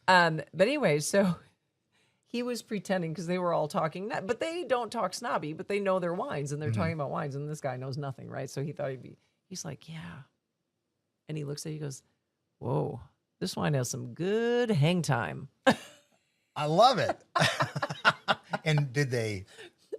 But anyway, so he was pretending because they were all talking, but they don't talk snobby, but they know their wines, and they're talking about wines, and this guy knows nothing, right? So he thought he's like, yeah. And he looks at it, he goes, whoa, this wine has some good hang time. I love it. And did they...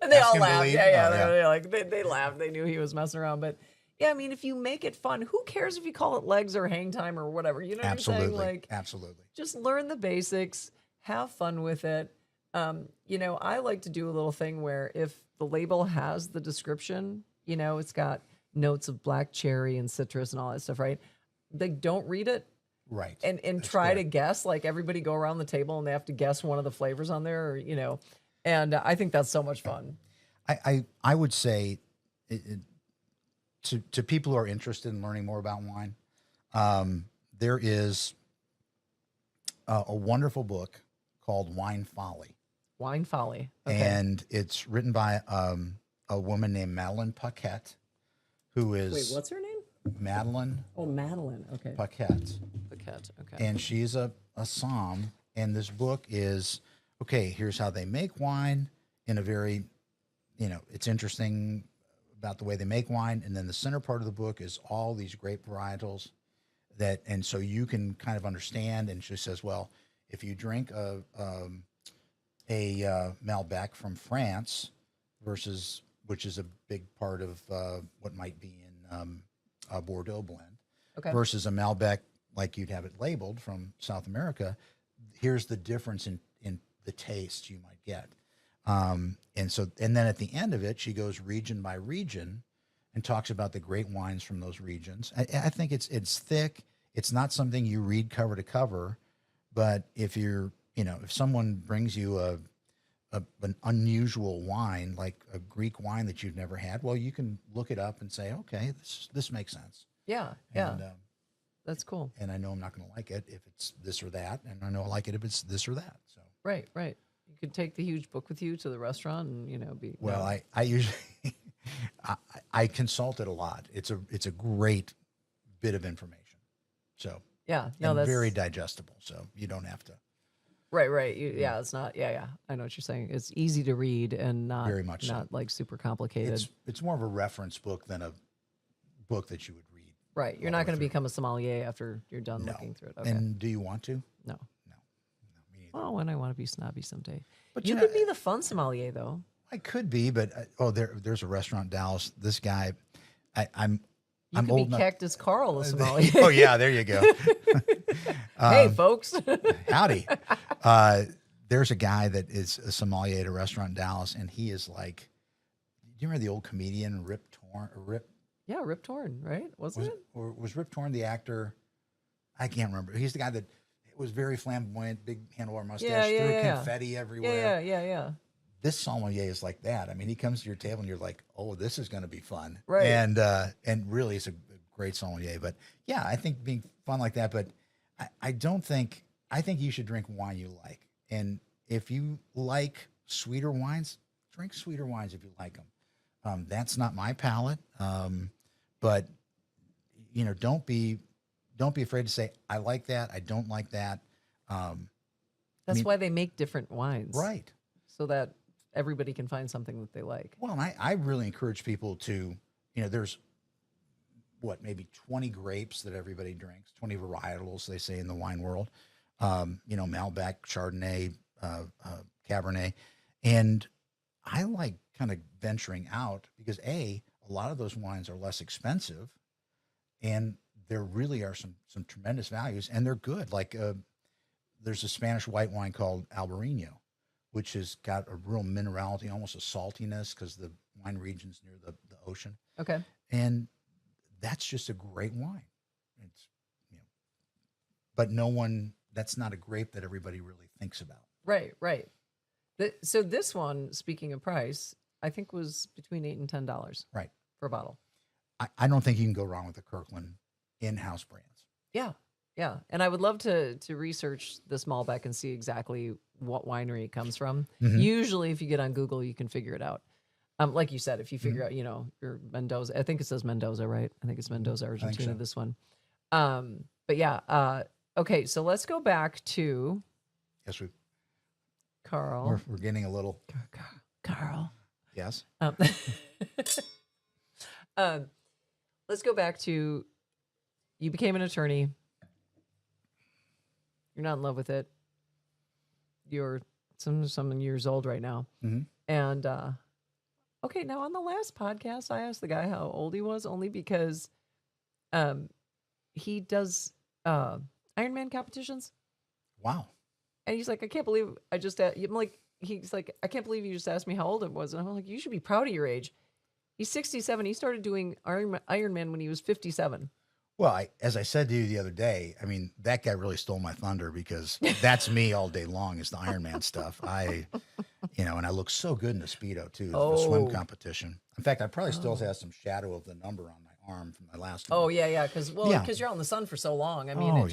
And they all laughed. Yeah. They laughed. They knew he was messing around. But yeah, I mean, if you make it fun, who cares if you call it legs or hang time or whatever? You know what I'm saying? Like, absolutely. Just learn the basics, have fun with it. I like to do a little thing where if the label has the description, it's got, notes of black cherry and citrus and all that stuff, right? They don't read it. Right. And That's try correct. to guess, like everybody go around the table and they have to guess one of the flavors on there, or, and I think that's so much fun. I would say to people who are interested in learning more about wine, there is a wonderful book called Wine Folly. Wine Folly. Okay. And it's written by a woman named Madeline Paquette, who is Wait, what's her name? Madeline Oh, Madeline. Okay. Paquette. Paquette. Okay. And she's a somm. And this book is, okay, here's how they make wine in a very, it's interesting about the way they make wine. And then the center part of the book is all these grape varietals and so you can kind of understand. And she says, well, if you drink a Malbec from France which is a big part of what might be in a Bordeaux blend, Okay. versus a Malbec like you'd have it labeled from South America, here's the difference in the taste you might get. And then at the end of it, she goes region by region and talks about the great wines from those regions. I think it's thick. It's not something you read cover to cover, but if someone brings you an unusual wine, like a Greek wine that you've never had, well, you can look it up and say, okay, this makes sense. Yeah. And, Yeah. That's cool. And I know I'm not going to like it if it's this or that, and I know I like it if it's this or that. So Right. You could take the huge book with you to the restaurant and, be. well, I usually I consult it a lot. It's a great bit of information. So Yeah. No, and that's very digestible. So you don't have to. Right. Yeah, it's not. Yeah. I know what you're saying. It's easy to read and not Very much so. not like super complicated. It's more of a reference book than a book that you would read. Right. You're all not the way going to through. become a sommelier after you're done No. looking through it. Okay. And do you want to? No. No, me neither. Well, when I want to be snobby someday. But You you could know- be the fun sommelier, though. I could be, but there's a restaurant in Dallas. This guy, I'm You I'm could old be enough. Cactus Carl, the sommelier. Oh yeah, there you go. Hey, folks. Howdy. There's a guy that is a sommelier at a restaurant in Dallas, and he is like, do you remember the old comedian Rip Torn? Yeah, Rip Torn, right? Wasn't it? Or was Rip Torn the actor? I can't remember. He's the guy that was very flamboyant, big handlebar mustache, threw confetti everywhere. Yeah. This sommelier is like that. I mean, he comes to your table and you're like, oh, this is going to be fun. Right. And really it's a great sommelier. But yeah, I think being fun like that, but I think you should drink wine you like. And if you like sweeter wines, drink sweeter wines if you like them. That's not my palate. But don't be afraid to say, I like that. I don't like that. That's why they make different wines. Right. So that everybody can find something that they like. Well, and I really encourage people to, there's maybe 20 grapes that everybody drinks, 20 varietals, they say in the wine world, Malbec, Chardonnay, Cabernet. And I like kind of venturing out because a lot of those wines are less expensive and there really are some tremendous values and they're good. Like there's a Spanish white wine called Albarino, which has got a real minerality, almost a saltiness because the wine region's near the ocean. Okay. And that's just a great wine. It's, but that's not a grape that everybody really thinks about. Right. So this one, speaking of price, I think was between $8 and $10. Right. For a bottle. I don't think you can go wrong with the Kirkland in-house brands. Yeah. And I would love to research this Malbec and see exactly what winery it comes from. Mm-hmm. Usually if you get on Google, you can figure it out. Like you said, if you figure out, your Mendoza, I think it says Mendoza, right? I think it's Mendoza, Argentina, so. this one. But yeah. Okay. So let's go back to Yes, Carl. we're getting a little. Carl. Yes. Let's go back to you became an attorney. You're not in love with it. You're some years old right now. Mm-hmm. And okay, now on the last podcast, I asked the guy how old he was, only because he does Ironman competitions. Wow. And he's like, I can't believe he's like, I can't believe you just asked me how old it was. And I'm like, you should be proud of your age. He's 67. He started doing Ironman when he was 57. Well, as I said to you the other day, I mean, that guy really stole my thunder because that's me all day long is the Ironman stuff. And I look so good in the Speedo too, the swim competition. In fact, I probably still have some shadow of the number on my arm from my last one. Oh, yeah. Because you're out in the sun for so long. I mean,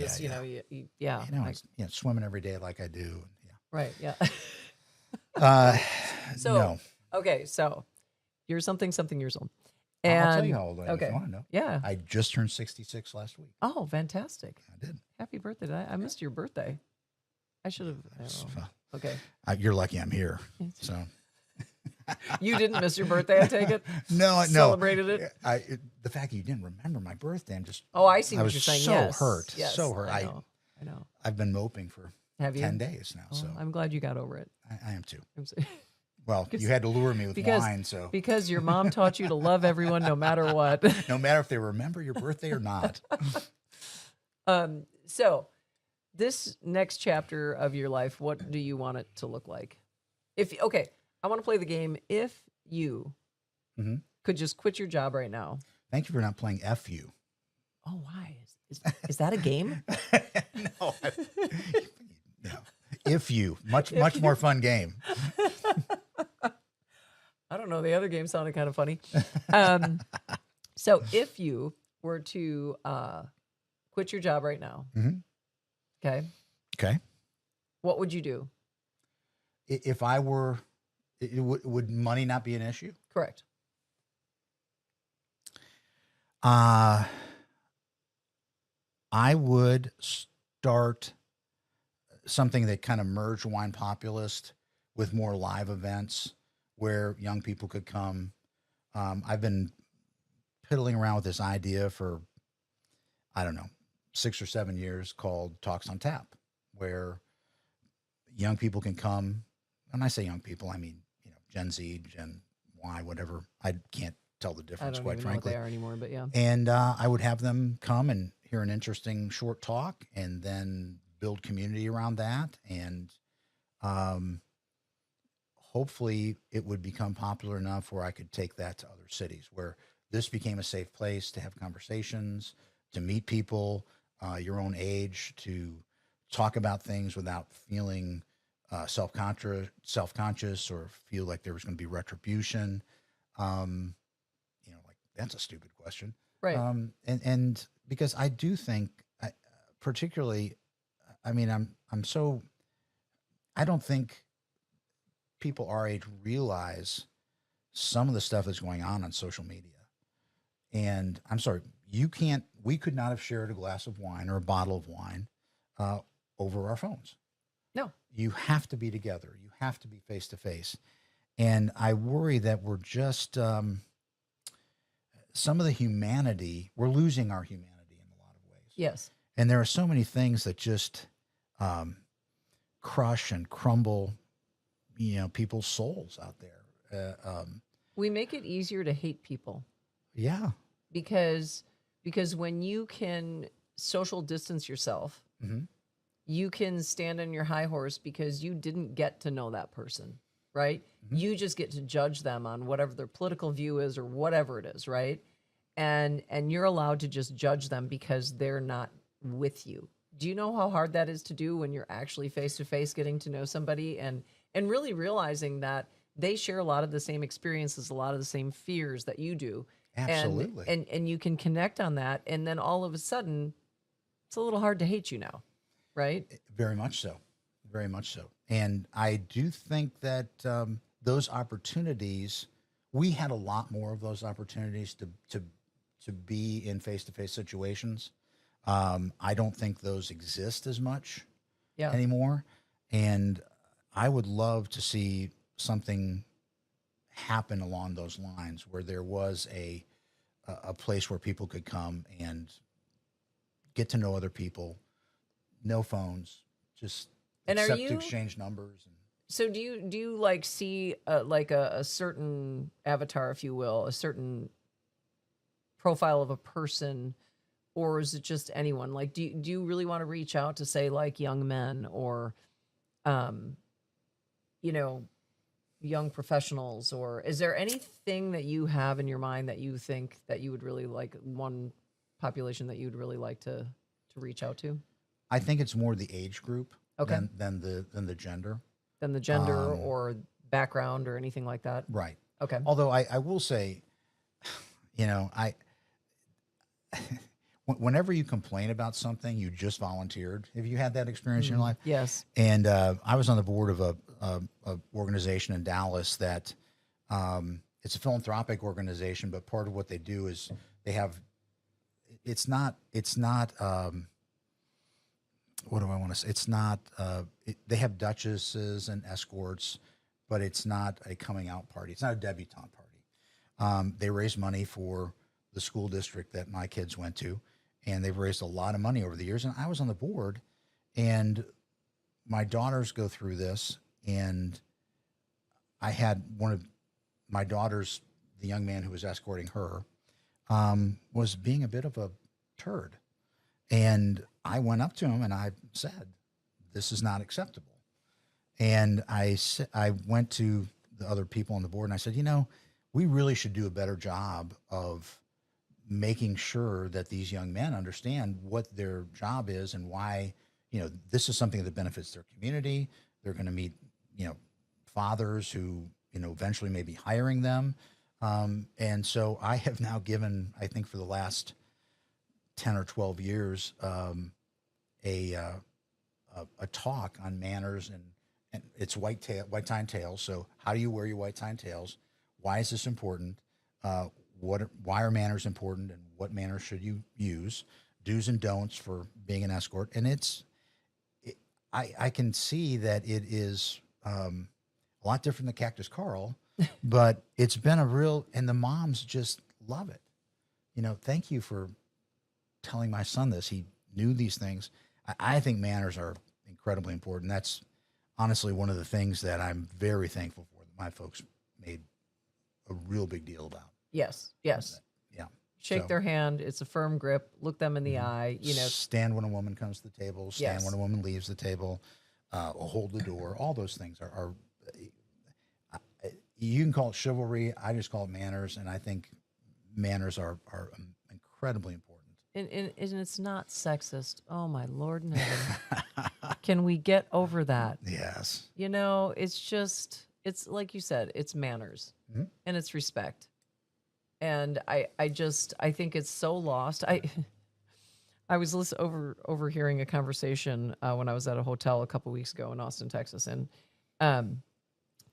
swimming every day like I do. Yeah. Right, yeah. No. Okay, so you're something years old. I'll And tell you how old I am if you want to know. Yeah. I just turned 66 last week. Oh, fantastic. I did. Happy birthday. I missed your birthday. I should have. Okay. You're lucky I'm here. So you didn't miss your birthday, I take it? No. Celebrated it? The fact that you didn't remember my birthday, I see what you're saying. So yes. hurt. Yes, so hurt. I know. I've been moping for Have you? 10 days now. So I'm glad you got over it. I am too. Well, you had to lure me with wine, so because your mom taught you to love everyone no matter what. No matter if they remember your birthday or not. So this next chapter of your life, what do you want it to look like? I want to play the game. If you could just quit your job right now. Thank you for not playing FU. Oh, why? Is that a game? No. No. If you, much more fun game. I don't know. The other game sounded kind of funny. So if you were to quit your job right now, okay, what would you do? If I were, would money not be an issue? Correct. I would start something that kind of merged Wine Populist with more live events where young people could come. I've been piddling around with this idea for, 6 or 7 years called Talks on Tap, where young people can come. When I say young people, I mean, Gen Z, Gen Y, whatever. I can't tell the difference, I don't quite even frankly. know what they are anymore, but yeah. And I would have them come and hear an interesting short talk and then build community around that. And hopefully it would become popular enough where I could take that to other cities, where this became a safe place to have conversations, to meet people your own age, to talk about things without feeling self-conscious or feel like there was going to be retribution. Like that's a stupid question. Right. And because I do think, particularly, I don't think people our age realize some of the stuff that's going on social media. And I'm sorry, we could not have shared a glass of wine or a bottle of wine over our phones. No. You have to be together. You have to be face to face. And I worry that we're just, some of the humanity, we're losing our humanity in a lot of ways. Yes. And there are so many things that just crush and crumble, people's souls out there. We make it easier to hate people. Yeah. Because when you can social distance yourself, you can stand on your high horse because you didn't get to know that person, right? You just get to judge them on whatever their political view is or whatever it is, right? And you're allowed to just judge them because they're not with you. Do you know how hard that is to do when you're actually face to face getting to know somebody and really realizing that they share a lot of the same experiences, a lot of the same fears that you do. Absolutely. And you can connect on that. And then all of a sudden, it's a little hard to hate you now, right? Very much so. Very much so. And I do think that those opportunities, we had a lot more of those opportunities to be in face-to-face situations. I don't think those exist as much anymore. And I would love to see something happen along those lines where there was a place where people could come and get to know other people, no phones, just except to exchange numbers. So do you like see like a certain avatar, if you will, a certain profile of a person, or is it just anyone? Like, do you really want to reach out to say like young men or, young professionals, or is there anything that you have in your mind that you think that you would really like, one population that you'd really like to reach out to? I think it's more the age group Okay. than the gender. Than the gender or background or anything like that? Right. Okay. Although I will say, whenever you complain about something, you just volunteered. Have you had that experience in your life? Yes. And I was on the board of a organization in Dallas that it's a philanthropic organization, but part of what they do is they have. It's not. What do I want to say? It's not. They have duchesses and escorts, but it's not a coming out party. It's not a debutante party. They raise money for the school district that my kids went to, and they've raised a lot of money over the years. And I was on the board, and my daughters go through this, and I had one of my daughters, the young man who was escorting her, was being a bit of a turd. And I went up to him and I said, "This is not acceptable." And I went to the other people on the board and I said, we really should do a better job of making sure that these young men understand what their job is and why, this is something that benefits their community. They're going to meet, fathers who, eventually may be hiring them. And so I have now given, I think for the last 10 or 12 years, a talk on manners and it's white tie and tails. So how do you wear your white tie and tails? Why is this important? Why are manners important, and what manners should you use? Do's and don'ts for being an escort. And I can see that it is a lot different than Cactus Carl, but it's been and the moms just love it. Thank you for telling my son this. He knew these things. I think manners are incredibly important. That's honestly one of the things that I'm very thankful for that my folks made a real big deal about. Yes. Yeah. Shake their hand. It's a firm grip. Look them in the eye. Stand when a woman comes to the table. Stand Yes. when a woman leaves the table. Hold the door. All those things are you can call it chivalry. I just call it manners, and I think manners are incredibly important. And it's not sexist. Oh my Lord in heaven. Can we get over that? Yes. It's like you said, it's manners and it's respect. And I think it's so lost. I was overhearing a conversation when I was at a hotel a couple weeks ago in Austin, Texas, and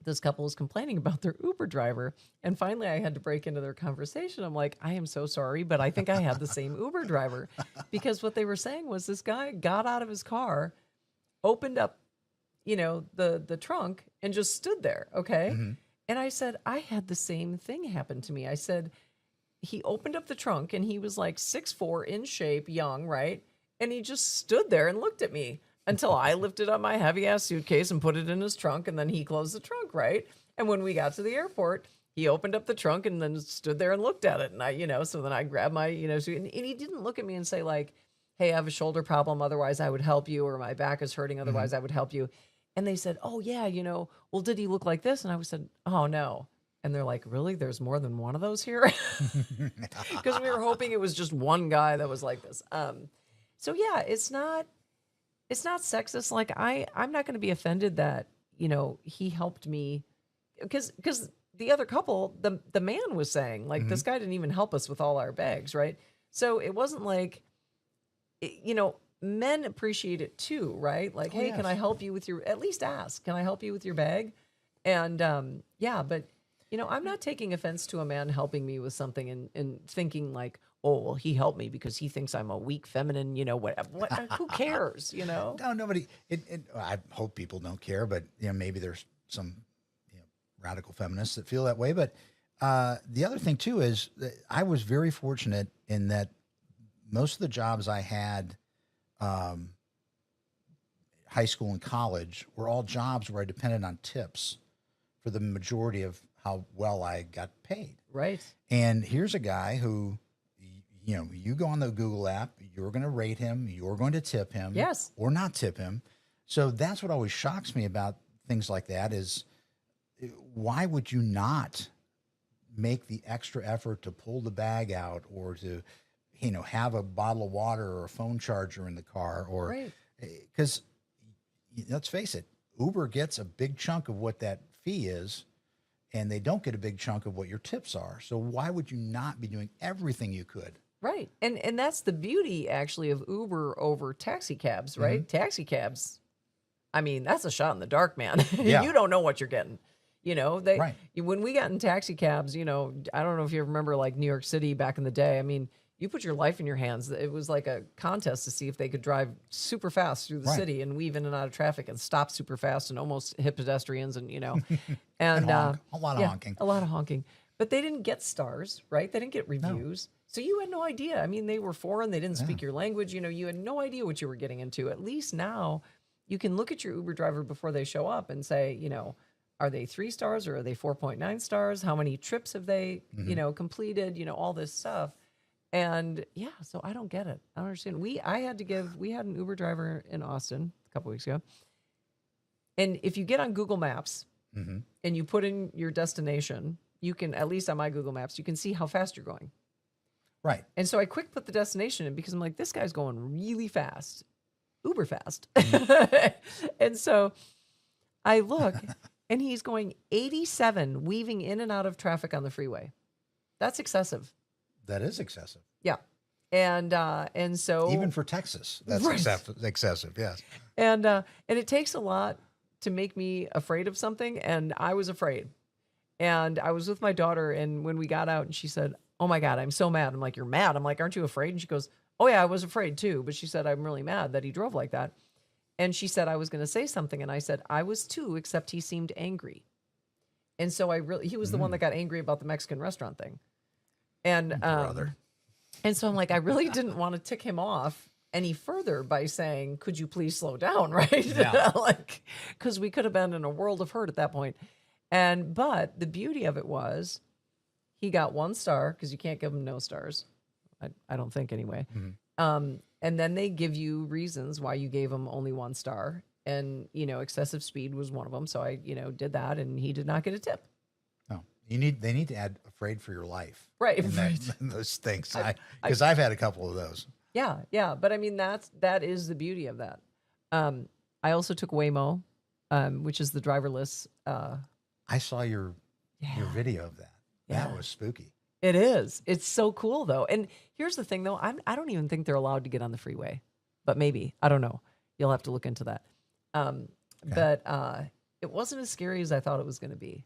this couple was complaining about their Uber driver. And finally I had to break into their conversation. I'm like, I am so sorry, but I think I had the same Uber driver, because what they were saying was this guy got out of his car, opened up, the trunk, and just stood there. Okay. Mm-hmm. And I said, I had the same thing happen to me. I said, he opened up the trunk and he was like 6'4", in shape, young, right? And he just stood there and looked at me until I lifted up my heavy ass suitcase and put it in his trunk, and then he closed the trunk, right? And when we got to the airport, he opened up the trunk and then stood there and looked at it. And I, so then I grabbed my, suit, and he didn't look at me and say like, hey, I have a shoulder problem, otherwise I would help you, or my back is hurting, otherwise I would help you. And they said, oh yeah, well, did he look like this? And I said, oh no. And they're like, really? There's more than one of those here? Because we were hoping it was just one guy that was like this. So yeah, it's not sexist. Like I'm not going to be offended that, he helped me, because the other couple, the man was saying like, this guy didn't even help us with all our bags. Right. So it wasn't like, men appreciate it too, right? Like, hey, yes. Can I help you with at least ask, can I help you with your bag? And yeah, but I'm not taking offense to a man helping me with something and thinking like, oh, well, he helped me because he thinks I'm a weak, feminine, what who cares, No, nobody, I hope people don't care, but maybe there's some radical feminists that feel that way. But the other thing too is that I was very fortunate in that most of the jobs I had, high school and college, were all jobs where I depended on tips for the majority of how well I got paid. Right. And here's a guy who, you go on the Google app, you're going to rate him, you're going to tip him. Yes. Or not tip him. So that's what always shocks me about things like that is why would you not make the extra effort to pull the bag out or to, have a bottle of water or a phone charger in the car, or because let's face it, Uber gets a big chunk of what that fee is, and they don't get a big chunk of what your tips are. So why would you not be doing everything you could? Right. And that's the beauty actually of Uber over taxi cabs, right? Taxi cabs, I mean, that's a shot in the dark, man. Yeah. You don't know what you're getting. When we got in taxi cabs, I don't know if you remember like New York City back in the day. I mean, you put your life in your hands. It was like a contest to see if they could drive super fast through the city and weave in and out of traffic and stop super fast and almost hit pedestrians and, and a lot of honking. A lot of honking. But they didn't get stars, right? They didn't get reviews. No. So you had no idea. I mean, they were foreign. They didn't speak your language. You had no idea what you were getting into. At least now you can look at your Uber driver before they show up and say, are they 3 stars or are they 4.9 stars? How many trips have they, completed? All this stuff. And so I don't get it. I don't understand. We had an Uber driver in Austin a couple weeks ago. And if you get on Google Maps and you put in your destination, you can, at least on my Google Maps, you can see how fast you're going. Right. And so I quick put the destination in because I'm like, this guy's going really fast, uber fast. And so I look and he's going 87, weaving in and out of traffic on the freeway. That's excessive. That is excessive. Yeah. And so even for Texas, that's excessive. Yes. And it takes a lot to make me afraid of something. And I was afraid. And I was with my daughter. And when we got out and she said, "Oh my God, I'm so mad." I'm like, "You're mad?" I'm like, "Aren't you afraid?" And she goes, "Oh yeah, I was afraid too." But she said, "I'm really mad that he drove like that." And she said, "I was going to say something." And I said, "I was too, except he seemed angry." And so he was the one that got angry about the Mexican restaurant thing. And, brother. And so I'm like, I really didn't want to tick him off any further by saying, "Could you please slow down?" Right. Yeah. Cause we could have been in a world of hurt at that point. But the beauty of it was he got 1 star because you can't give him no stars. I don't think anyway. And then they give you reasons why you gave him only 1 star, and, excessive speed was one of them. So I, did that, and he did not get a tip. No, they need to add "afraid for your life." Right. In those things. Because I've had a couple of those. Yeah. Yeah. But I mean, that is the beauty of that. I also took Waymo, which is the driverless, I saw your video of that. Yeah. That was spooky. It is. It's so cool though. And here's the thing though. I don't even think they're allowed to get on the freeway, but maybe, I don't know. You'll have to look into that. But it wasn't as scary as I thought it was going to be.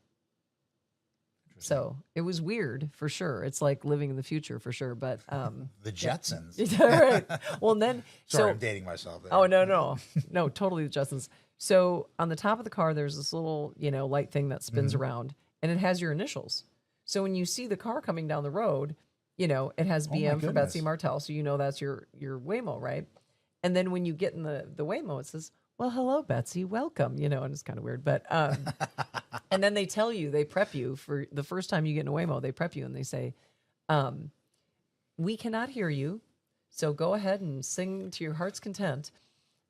So it was weird for sure. It's like living in the future for sure. But the Jetsons. Right. Well, then sorry, I'm dating myself there. Oh no, totally the Jetsons. So on the top of the car, there's this little, light thing that spins around, and it has your initials. So when you see the car coming down the road, it has BM for Betsy Martell. So that's your Waymo, right? And then when you get in the Waymo, it says, "Well, hello, Betsy, welcome," and it's kind of weird. But, and then they prep you for the first time you get in a Waymo, they prep you and they say, "We cannot hear you. So go ahead and sing to your heart's content."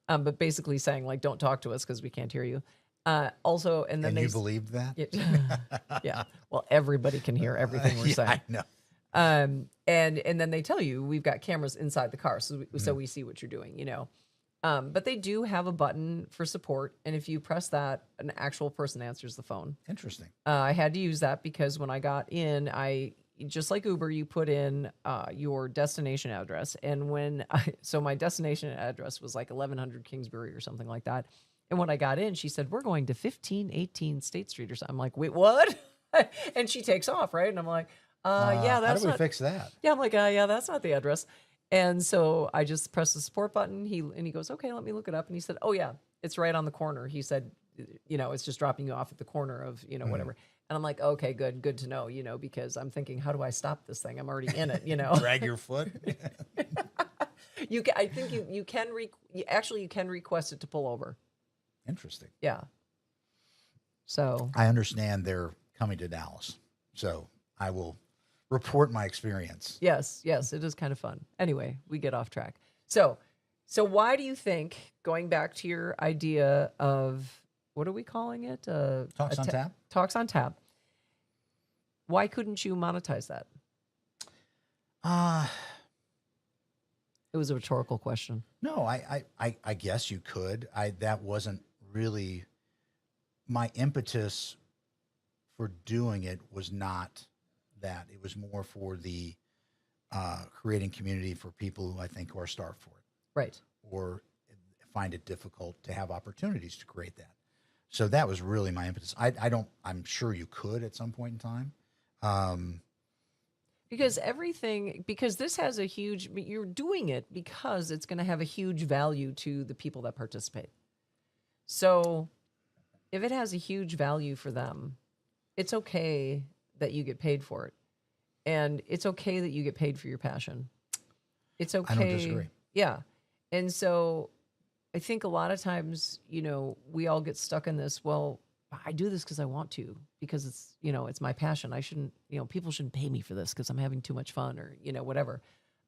But basically saying like, don't talk to us because we can't hear you. Also, and then you believed that? Yeah. Well, everybody can hear everything we're saying. I know. And then they tell you we've got cameras inside the car, so we see what you're doing, But they do have a button for support, and if you press that, an actual person answers the phone. Interesting. I had to use that because when I got in, just like Uber, you put in your destination address, and so my destination address was like 1100 Kingsbury or something like that. And when I got in, she said, "We're going to 1518 State Street," or something. I'm like, "Wait, what?" And she takes off, right? And I'm like, "Yeah, that's how do we fix that?" Yeah, I'm like, "Yeah, that's not the address." And so I just pressed the support button. He goes, "Okay, let me look it up." And he said, "Oh yeah, it's right on the corner." He said, "It's just dropping you off at the corner of, whatever." And I'm like, "Okay, good to know, because I'm thinking, how do I stop this thing? I'm already in it, Drag your foot. I think you can request it to pull over. Interesting. Yeah. So I understand they're coming to Dallas, so I will report my experience. Yes, it is kind of fun. Anyway, we get off track. So why do you think, going back to your idea of what are we calling it? Talks on Tap. Talks on Tap. Why couldn't you monetize that? It was a rhetorical question. No, I guess you could. That wasn't really my impetus for doing it. Was not that. It was more for the creating community for people who I think are starved for it, Right. or find it difficult to have opportunities to create that. So that was really my impetus. I don't. I'm sure you could at some point in time. Because this has a huge, you're doing it because it's going to have a huge value to the people that participate. So if it has a huge value for them, it's okay that you get paid for it. And it's okay that you get paid for your passion. It's okay. I don't disagree. Yeah. And so I think a lot of times, we all get stuck in this, well, I do this because I want to, because it's, it's my passion. I shouldn't, people shouldn't pay me for this because I'm having too much fun or, whatever.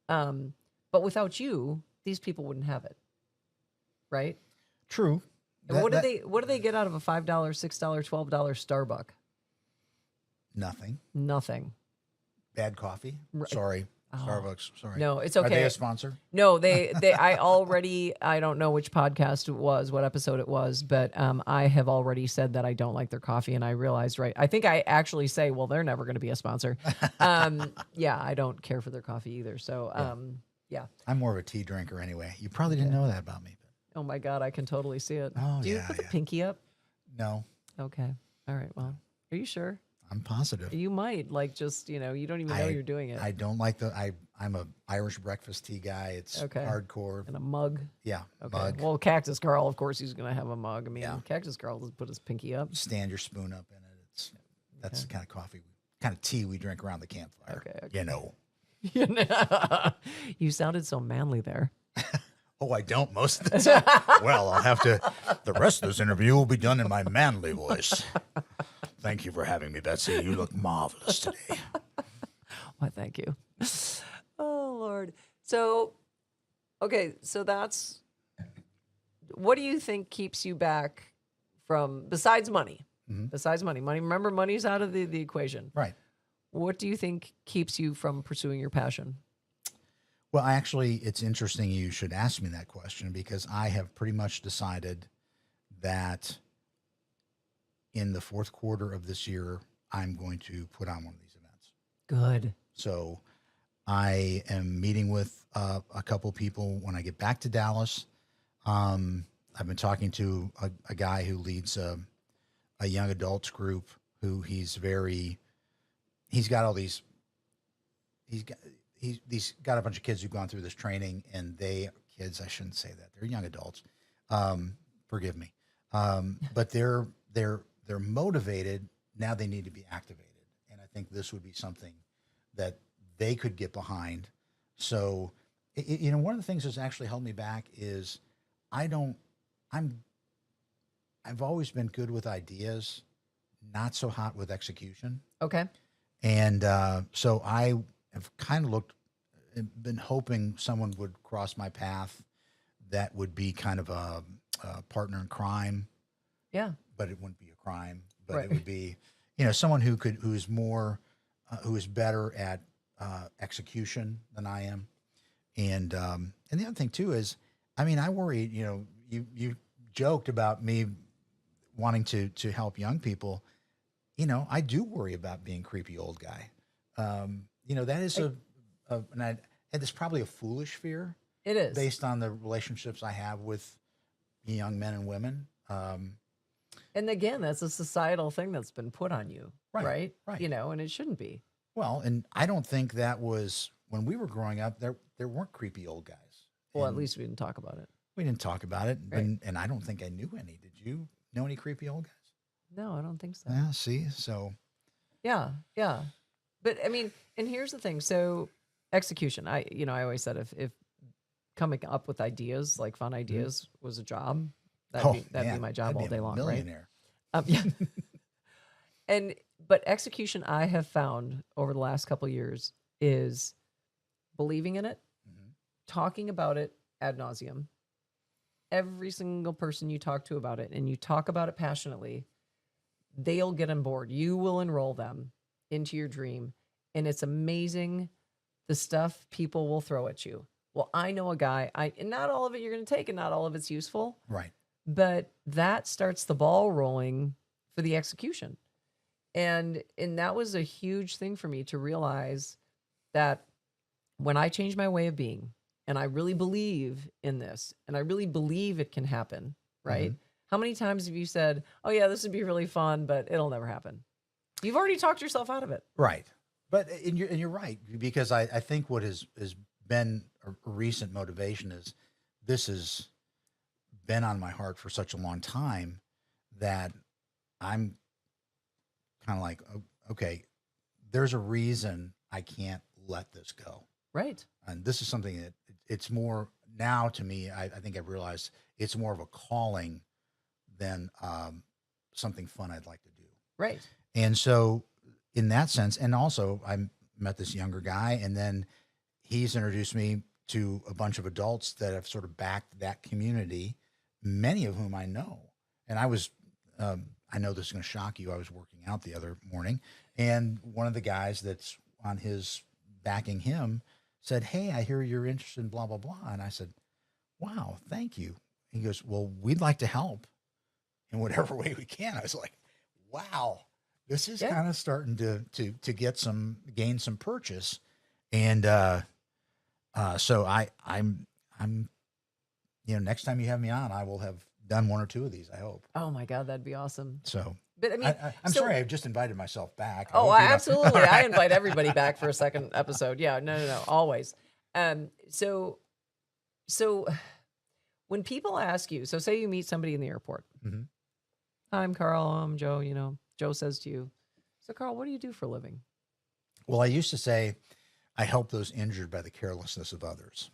But without you, these people wouldn't have it. Right? True. And what do they get out of a $5, $6, $12 Starbucks? Nothing. Bad coffee. Sorry. Starbucks. Sorry. No, it's okay. Are they a sponsor? No, I don't know which podcast it was, what episode it was, but I have already said that I don't like their coffee, and I realized, I think I actually say, well, they're never going to be a sponsor. Yeah, I don't care for their coffee either. So, yeah. I'm more of a tea drinker anyway. You probably didn't know that about me. Oh my God, I can totally see it. Oh, Do you put the pinky up? No. Okay. All right. Well, are you sure? I'm positive. You might just, you don't even know you're doing it. I don't like I'm a Irish breakfast tea guy. It's hardcore. And a mug. Yeah. Okay. Mug. Well, Cactus Carl, of course, he's going to have a mug. I mean, Cactus Carl doesn't put his pinky up. Stand your spoon up in it. That's the kind of coffee, kind of tea we drink around the campfire. Okay. You sounded so manly there. Oh, I don't most of the time. Well, I'll have to. The rest of this interview will be done in my manly voice. Thank you for having me, Betsy. You look marvelous today. Why, thank you. Oh, Lord. So, okay, so that's, what do you think keeps you back from, besides money? Mm-hmm. Besides money. Remember, money's out of the equation. Right. What do you think keeps you from pursuing your passion? Well, actually, it's interesting you should ask me that question, because I have pretty much decided that in the fourth quarter of this year, I'm going to put on one of these events. Good. So I am meeting with a couple people when I get back to Dallas. I've been talking to a guy who leads a young adults group who he's got a bunch of kids who've gone through this training, and I shouldn't say that. They're young adults. Forgive me. But they're motivated. Now they need to be activated. And I think this would be something that they could get behind. So, one of the things that's actually held me back is I've always been good with ideas, not so hot with execution. Okay. And so I have kind of been hoping someone would cross my path that would be kind of a partner in crime. Yeah. But it wouldn't be a crime. But right. It would be, someone who is better at execution than I am. And the other thing too is, I worry. You joked about me wanting to help young people. I do worry about being creepy old guy. That is and it's probably a foolish fear. It is, based on the relationships I have with young men and women. And again, that's a societal thing that's been put on you, right? Right. And it shouldn't be. Well, and I don't think that was when we were growing up. There weren't creepy old guys. Well, at least we didn't talk about it. We didn't talk about it, right. and I don't think I knew any. Did you know any creepy old guys? No, I don't think so. Yeah. See, so. Yeah. But and here's the thing. So execution. I always said if coming up with ideas, like fun ideas, was a job, that'd be my job all day long, millionaire. Right? Yeah. But execution, I have found over the last couple of years, is believing in it, talking about it ad nauseum, every single person you talk to about it and you talk about it passionately, they'll get on board. You will enroll them into your dream. And it's amazing the stuff people will throw at you. Well, I know a guy, and not all of it you're going to take and not all of it's useful. Right. But that starts the ball rolling for the execution. And that was a huge thing for me to realize that when I change my way of being, and I really believe in this, and I really believe it can happen, right? Mm-hmm. How many times have you said, oh yeah, this would be really fun, but it'll never happen? You've already talked yourself out of it. Right. But and you're right, because I think what has been a recent motivation is this has been on my heart for such a long time that I'm kind of like, okay, there's a reason I can't let this go. Right. And this is something that it's more now to me. I think I've realized it's more of a calling than something fun I'd like to do. Right. And so in that sense, and also I met this younger guy, and then he's introduced me to a bunch of adults that have sort of backed that community, many of whom I know. And I was, I know this is going to shock you. I was working out the other morning, and one of the guys that's on his backing him said, hey, I hear you're interested in blah, blah, blah. And I said, wow, thank you. He goes, well, we'd like to help in whatever way we can. I was like, wow, this is kind of starting to gain some purchase. And so I'm, next time you have me on, I will have done one or two of these, I hope. Oh my God, that'd be awesome. So, but I mean, I'm sorry, I've just invited myself back. Absolutely. I invite everybody back for a second episode. Yeah, no, always. So when people ask you, so say you meet somebody in the airport. Mm-hmm. I'm Carl. I'm Joe. Joe says to you, so Carl, what do you do for a living? Well, I used to say, I help those injured by the carelessness of others.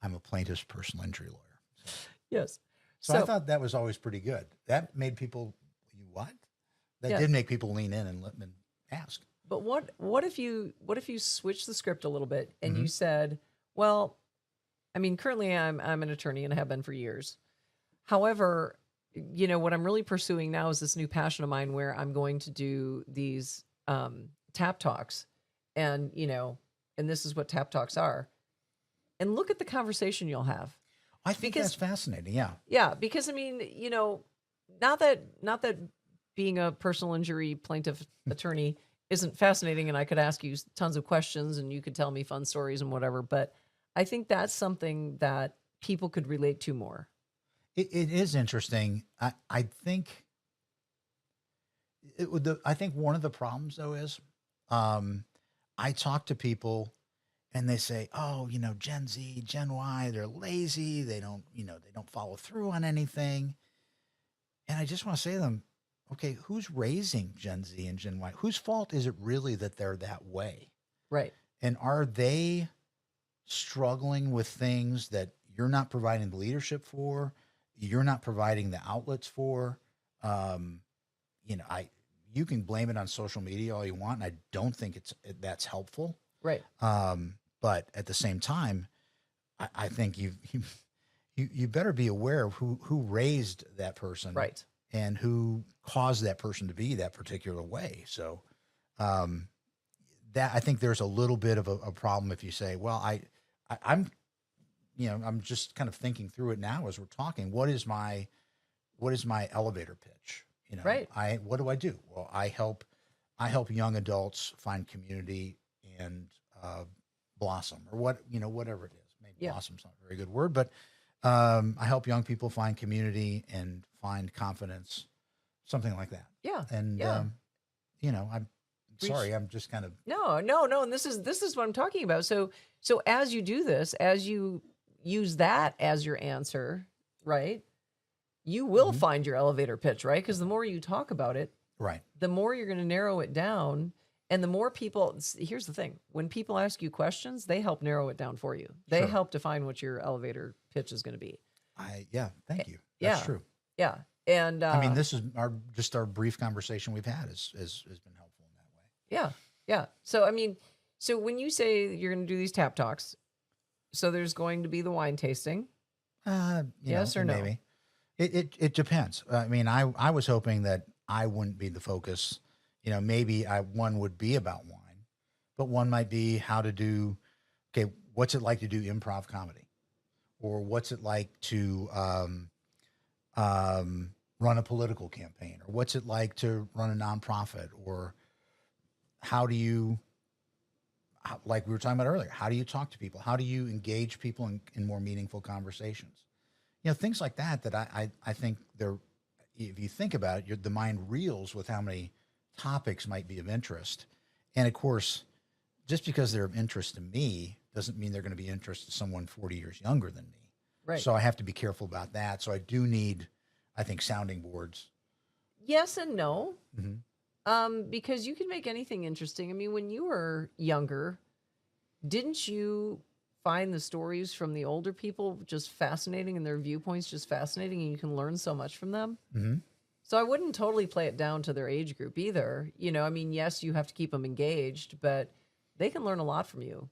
I'm a plaintiff's personal injury lawyer. Yes. So I thought that was always pretty good. That made people, what? That did make people lean in and ask. But what if you switch the script a little bit and you said, well, I mean, currently I'm an attorney and have been for years. However, what I'm really pursuing now is this new passion of mine where I'm going to do these tap talks, and this is what tap talks are. And look at the conversation you'll have. I think that's fascinating. Yeah. Yeah. Because I mean, not that being a personal injury plaintiff attorney isn't fascinating, and I could ask you tons of questions and you could tell me fun stories and whatever, but I think that's something that people could relate to more. It is interesting. I think one of the problems though is, I talk to people and they say, oh, Gen Z, Gen Y, they're lazy. They don't follow through on anything. And I just want to say to them, okay, who's raising Gen Z and Gen Y? Whose fault is it really that they're that way? Right. And are they struggling with things that you're not providing the leadership for, you're not providing the outlets for? You can blame it on social media all you want, and I don't think that's helpful. Right. But at the same time, I think you better be aware of who raised that person, right, and who caused that person to be that particular way. So, that I think there's a little bit of a problem if you say, well, I'm just kind of thinking through it now as we're talking. What is my elevator pitch? Right. What do I do? Well, I help young adults find community and blossom, or whatever it is. Maybe blossom's not a very good word, but I help young people find community and find confidence, something like that. Yeah. And I'm sorry, I'm just kind of no. And this is what I'm talking about. So as you do this, as you use that as your answer, right, you will find your elevator pitch, right? Because the more you talk about it, right, the more you're going to narrow it down. And the more people, here's the thing, when people ask you questions, they help narrow it down for you. They help define what your elevator pitch is going to be. Thank you. That's true. Yeah. And I mean, this is our brief conversation we've had has been helpful in that way. Yeah. Yeah. So, I mean, when you say you're going to do these tap talks, so there's going to be the wine tasting. Yes or no? Maybe. It depends. I mean, I was hoping that I wouldn't be the focus. Maybe one would be about wine, but one might be how to do. Okay, what's it like to do improv comedy, or what's it like to run a political campaign, or what's it like to run a nonprofit, or how do you, like we were talking about earlier, how do you talk to people? How do you engage people in more meaningful conversations? Things like that I think they're, if you think about it, the mind reels with how many topics might be of interest. And of course, just because they're of interest to me doesn't mean they're going to be interest to someone 40 years younger than me. Right. So I have to be careful about that. So I do need, I think, sounding boards. Yes and no. Mm-hmm. Because you can make anything interesting. I mean, when you were younger, didn't you find the stories from the older people just fascinating and their viewpoints just fascinating, and you can learn so much from them? Mm-hmm. So I wouldn't totally play it down to their age group either. I mean, yes, you have to keep them engaged, but they can learn a lot from you,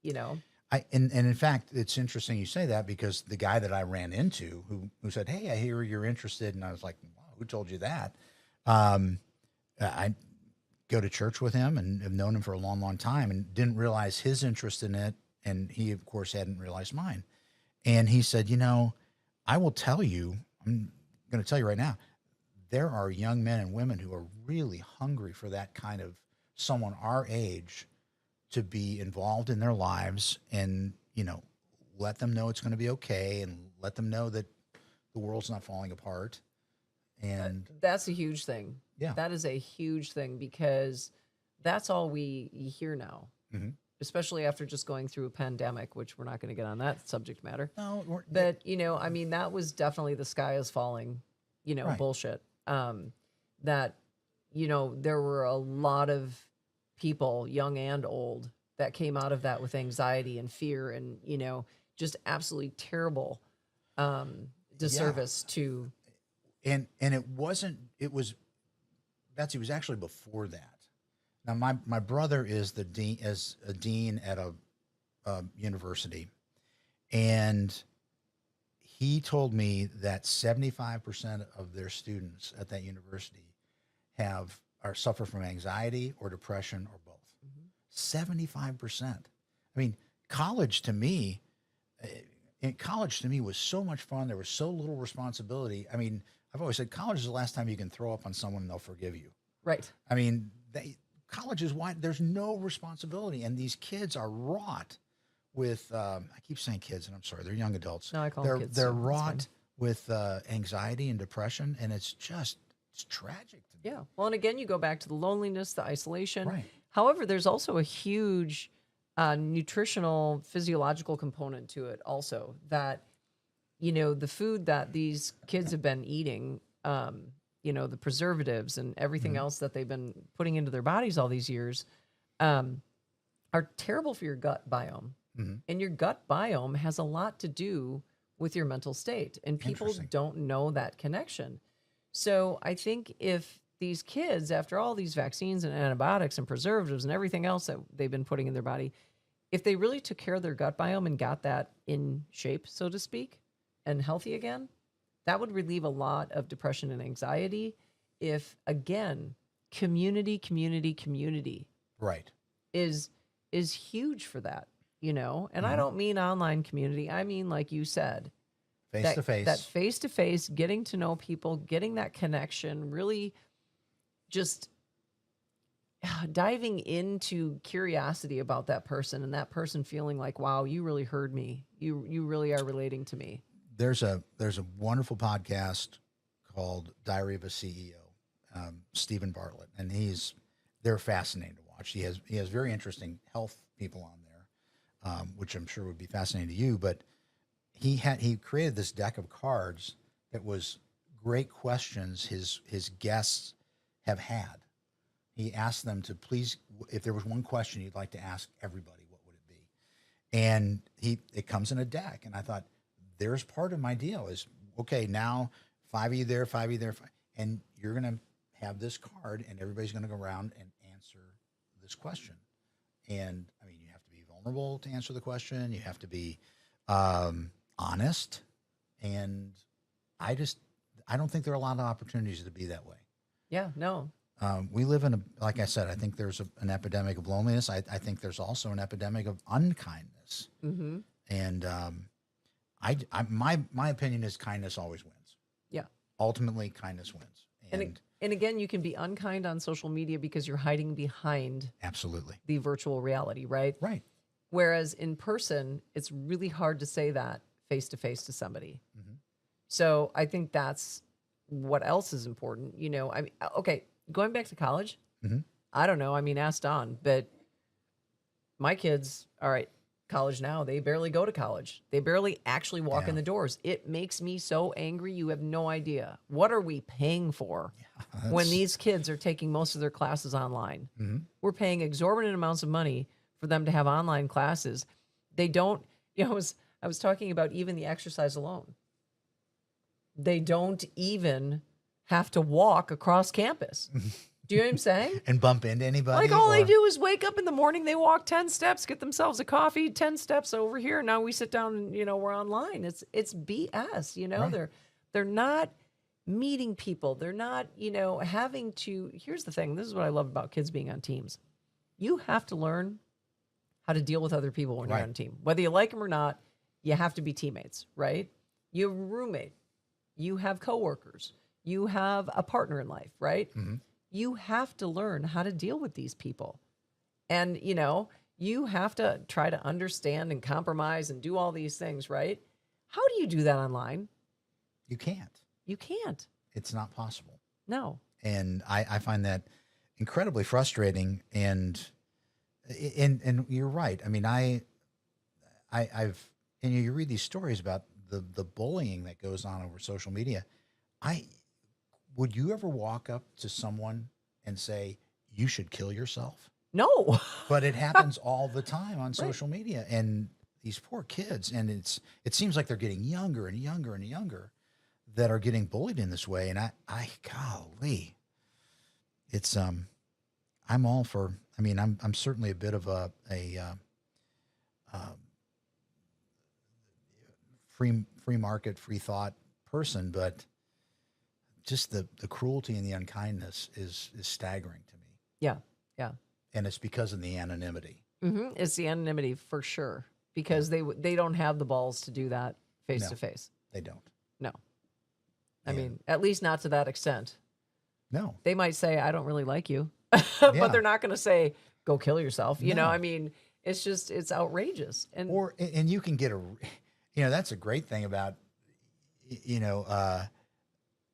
And in fact, it's interesting you say that, because the guy that I ran into who said, "Hey, I hear you're interested," and I was like, "Wow, who told you that?" I go to church with him and have known him for a long, long time, and didn't realize his interest in it, and he, of course, hadn't realized mine. And he said, "I will tell you, I'm going to tell you right now, there are young men and women who are really hungry for that kind of someone our age to be involved in their lives, and, let them know it's going to be okay, and let them know that the world's not falling apart." And that's a huge thing. Yeah. That is a huge thing, because that's all we hear now, mm-hmm. especially after just going through a pandemic, which we're not going to get on that subject matter. No, but I mean, that was definitely the sky is falling, Right. bullshit. That, there were a lot of people, young and old, that came out of that with anxiety and fear and, just absolutely terrible disservice to. And it wasn't, it was, Betsy, was actually before that. Now, my brother is the dean, as a dean at a university, and he told me that 75% of their students at that university suffer from anxiety or depression or both. 75%. I mean, college to me was so much fun. There was so little responsibility. I mean, I've always said college is the last time you can throw up on someone and they'll forgive you. Right. I mean, college is why there's no responsibility, and these kids are wrought with. I keep saying kids, and I'm sorry, they're young adults. No, I call them kids. They're wrought with anxiety and depression, and it's tragic to me. Yeah. Well, and again, you go back to the loneliness, the isolation. Right. However, there's also a huge nutritional, physiological component to it also, that, the food that these kids have been eating, the preservatives and everything else that they've been putting into their bodies all these years, are terrible for your gut biome. Mm-hmm. And your gut biome has a lot to do with your mental state. And people don't know that connection. So I think if these kids, after all these vaccines and antibiotics and preservatives and everything else that they've been putting in their body, if they really took care of their gut biome and got that in shape, so to speak, and healthy again, that would relieve a lot of depression and anxiety. If, again, community Right. is huge for that, and I don't mean online community. I mean, like you said, face to face. That face to face, getting to know people, getting that connection, really just diving into curiosity about that person, and that person feeling like, wow, you really heard me. You really are relating to me. There's a wonderful podcast called Diary of a CEO, Stephen Bartlett, and they're fascinating to watch. He has very interesting health people on there, which I'm sure would be fascinating to you. But he created this deck of cards that was great questions his guests have had. He asked them to please, if there was one question you'd like to ask everybody, what would it be? And it comes in a deck, and I thought, there's part of my deal is, okay, now 5 of you there, 5 of you there, and you're going to have this card, and everybody's going to go around and answer this question. And I mean, you have to be vulnerable to answer the question. You have to be honest. And I don't think there are a lot of opportunities to be that way. Yeah, no. We live in like I said, I think there's an epidemic of loneliness. I think there's also an epidemic of unkindness. Mm-hmm. And my opinion is kindness always wins. Yeah. Ultimately, kindness wins. And again, you can be unkind on social media because you're hiding behind absolutely the virtual reality, right? Right. Whereas in person, it's really hard to say that face to face to somebody. Mm-hmm. So I think that's what else is important. Okay, going back to college, Mm-hmm. I don't know. I mean, ask Don, but my kids, all right, college now, they barely go to college. They barely actually walk in the doors. It makes me so angry. You have no idea. What are we paying for when these kids are taking most of their classes online? Mm-hmm. We're paying exorbitant amounts of money for them to have online classes. They don't, I was talking about even the exercise alone. They don't even have to walk across campus. Do you know what I'm saying? And bump into anybody? Like all they do is wake up in the morning, they walk 10 steps, get themselves a coffee, 10 steps over here. Now we sit down and, we're online. It's BS, Right. They're not meeting people. They're not, having to. Here's the thing. This is what I love about kids being on teams. You have to learn how to deal with other people when you're on a team. Whether you like them or not, you have to be teammates, right? You have a roommate. You have coworkers. You have a partner in life, right? Mm-hmm. You have to learn how to deal with these people. And, you have to try to understand and compromise and do all these things, right? How do you do that online? You can't. You can't. It's not possible. No. And I find that incredibly frustrating. And you're right. I mean, I've you read these stories about the bullying that goes on over social media. Would you ever walk up to someone and say, you should kill yourself? No. But it happens all the time on social media. And these poor kids, and it seems like they're getting younger and younger and younger that are getting bullied in this way. And golly, it's, I'm all for, I'm certainly a bit of a free market, free thought person, but just the cruelty and the unkindness is staggering to me. Yeah. Yeah. And it's because of the anonymity. Mm-hmm. It's the anonymity for sure, because they don't have the balls to do that face to face. They don't. No. I mean, at least not to that extent. No. They might say, I don't really like you, but they're not going to say, go kill yourself. It's just, it's outrageous. And you can get that's a great thing about,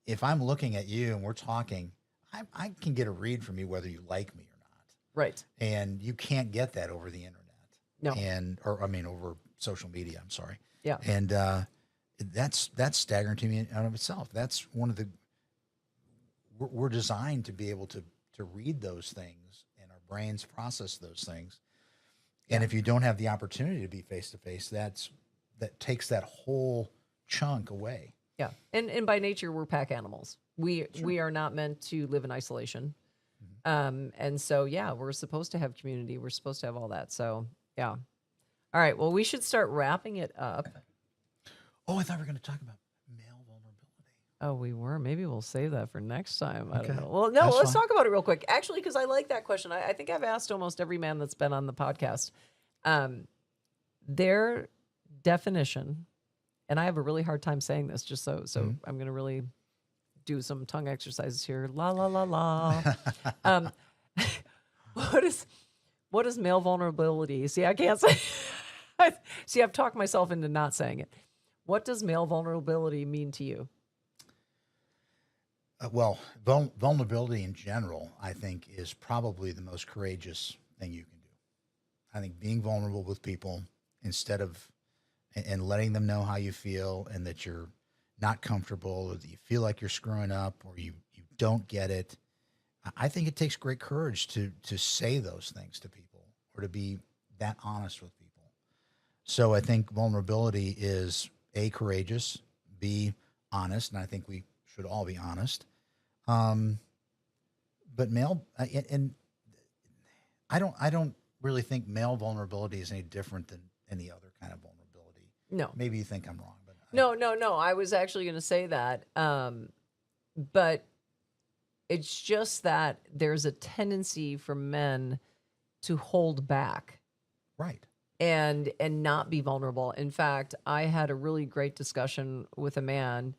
if I'm looking at you and we're talking, I can get a read from you whether you like me or not. Right. And you can't get that over the internet. No. Over social media. I'm sorry. Yeah. And that's staggering to me in and of itself. That's one of the. We're designed to be able to read those things, and our brains process those things. And if you don't have the opportunity to be face to face, that takes that whole chunk away. Yeah. And by nature, we're pack animals. We are not meant to live in isolation. And so, we're supposed to have community. We're supposed to have all that. So, yeah. All right. Well, we should start wrapping it up. Oh, I thought we were going to talk about male vulnerability. Oh, we were. Maybe we'll save that for next time. I Okay. don't know. Well, no, That's let's fine. talk about it real quick. Actually, because I like that question. I think I've asked almost every man that's been on the podcast. Their definition, and I have a really hard time saying this, just so I'm going to really do some tongue exercises here. La, la, la, la. What is male vulnerability? See, I can't say. See, I've talked myself into not saying it. What does male vulnerability mean to you? Vulnerability in general, I think, is probably the most courageous thing you can do. I think being vulnerable with people and letting them know how you feel and that you're not comfortable or that you feel like you're screwing up or you don't get it. I think it takes great courage to say those things to people or to be that honest with people. So I think vulnerability is A, courageous, B, honest, and I think we should all be honest. But male, and I don't really think male vulnerability is any different than any other kind of vulnerability. No. Maybe you think I'm wrong, but No. I was actually going to say that. But it's just that there's a tendency for men to hold back Right. and not be vulnerable. In fact, I had a really great discussion with a man,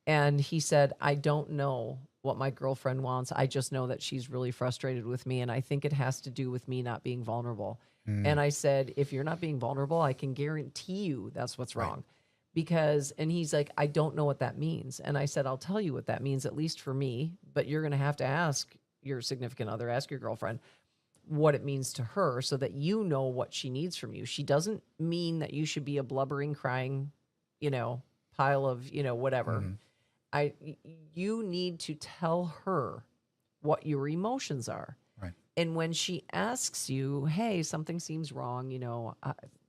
and he said, "I don't know what my girlfriend wants. I just know that she's really frustrated with me, and I think it has to do with me not being vulnerable." Mm, And I said, "If you're not being vulnerable, I can guarantee you that's what's right. wrong." Because, and he's like, "I don't know what that means." And I said, "I'll tell you what that means, at least for me, but you're going to have to ask your significant other, ask your girlfriend what it means to her so that you know what she needs from you. She doesn't mean that you should be a blubbering, crying, you know, pile of, whatever. Mhm. I you need to tell her what your emotions are. Right. And when she asks you, "Hey, something seems wrong,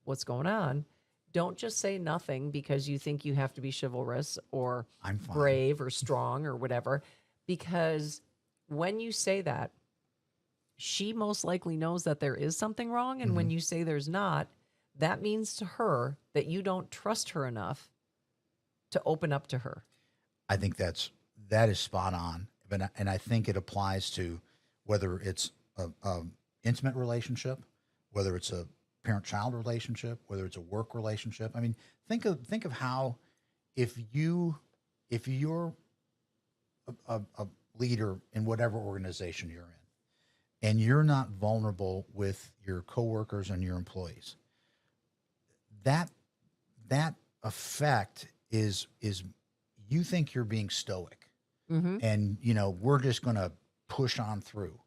what's going on?" Don't just say nothing because you think you have to be chivalrous or I'm fine. brave or strong or whatever, because when you say that, she most likely knows that there is something wrong. And when Mhm. you say there's not, that means to her that you don't trust her enough to open up to her. I think that is spot on. And I think it applies to whether it's a intimate relationship, whether it's a parent-child relationship, whether it's a work relationship. I mean, think of how if you're a leader in whatever organization you're in, and you're not vulnerable with your coworkers and your employees, that that effect is you think you're being stoic, Mm-hmm. and we're just going to push on through.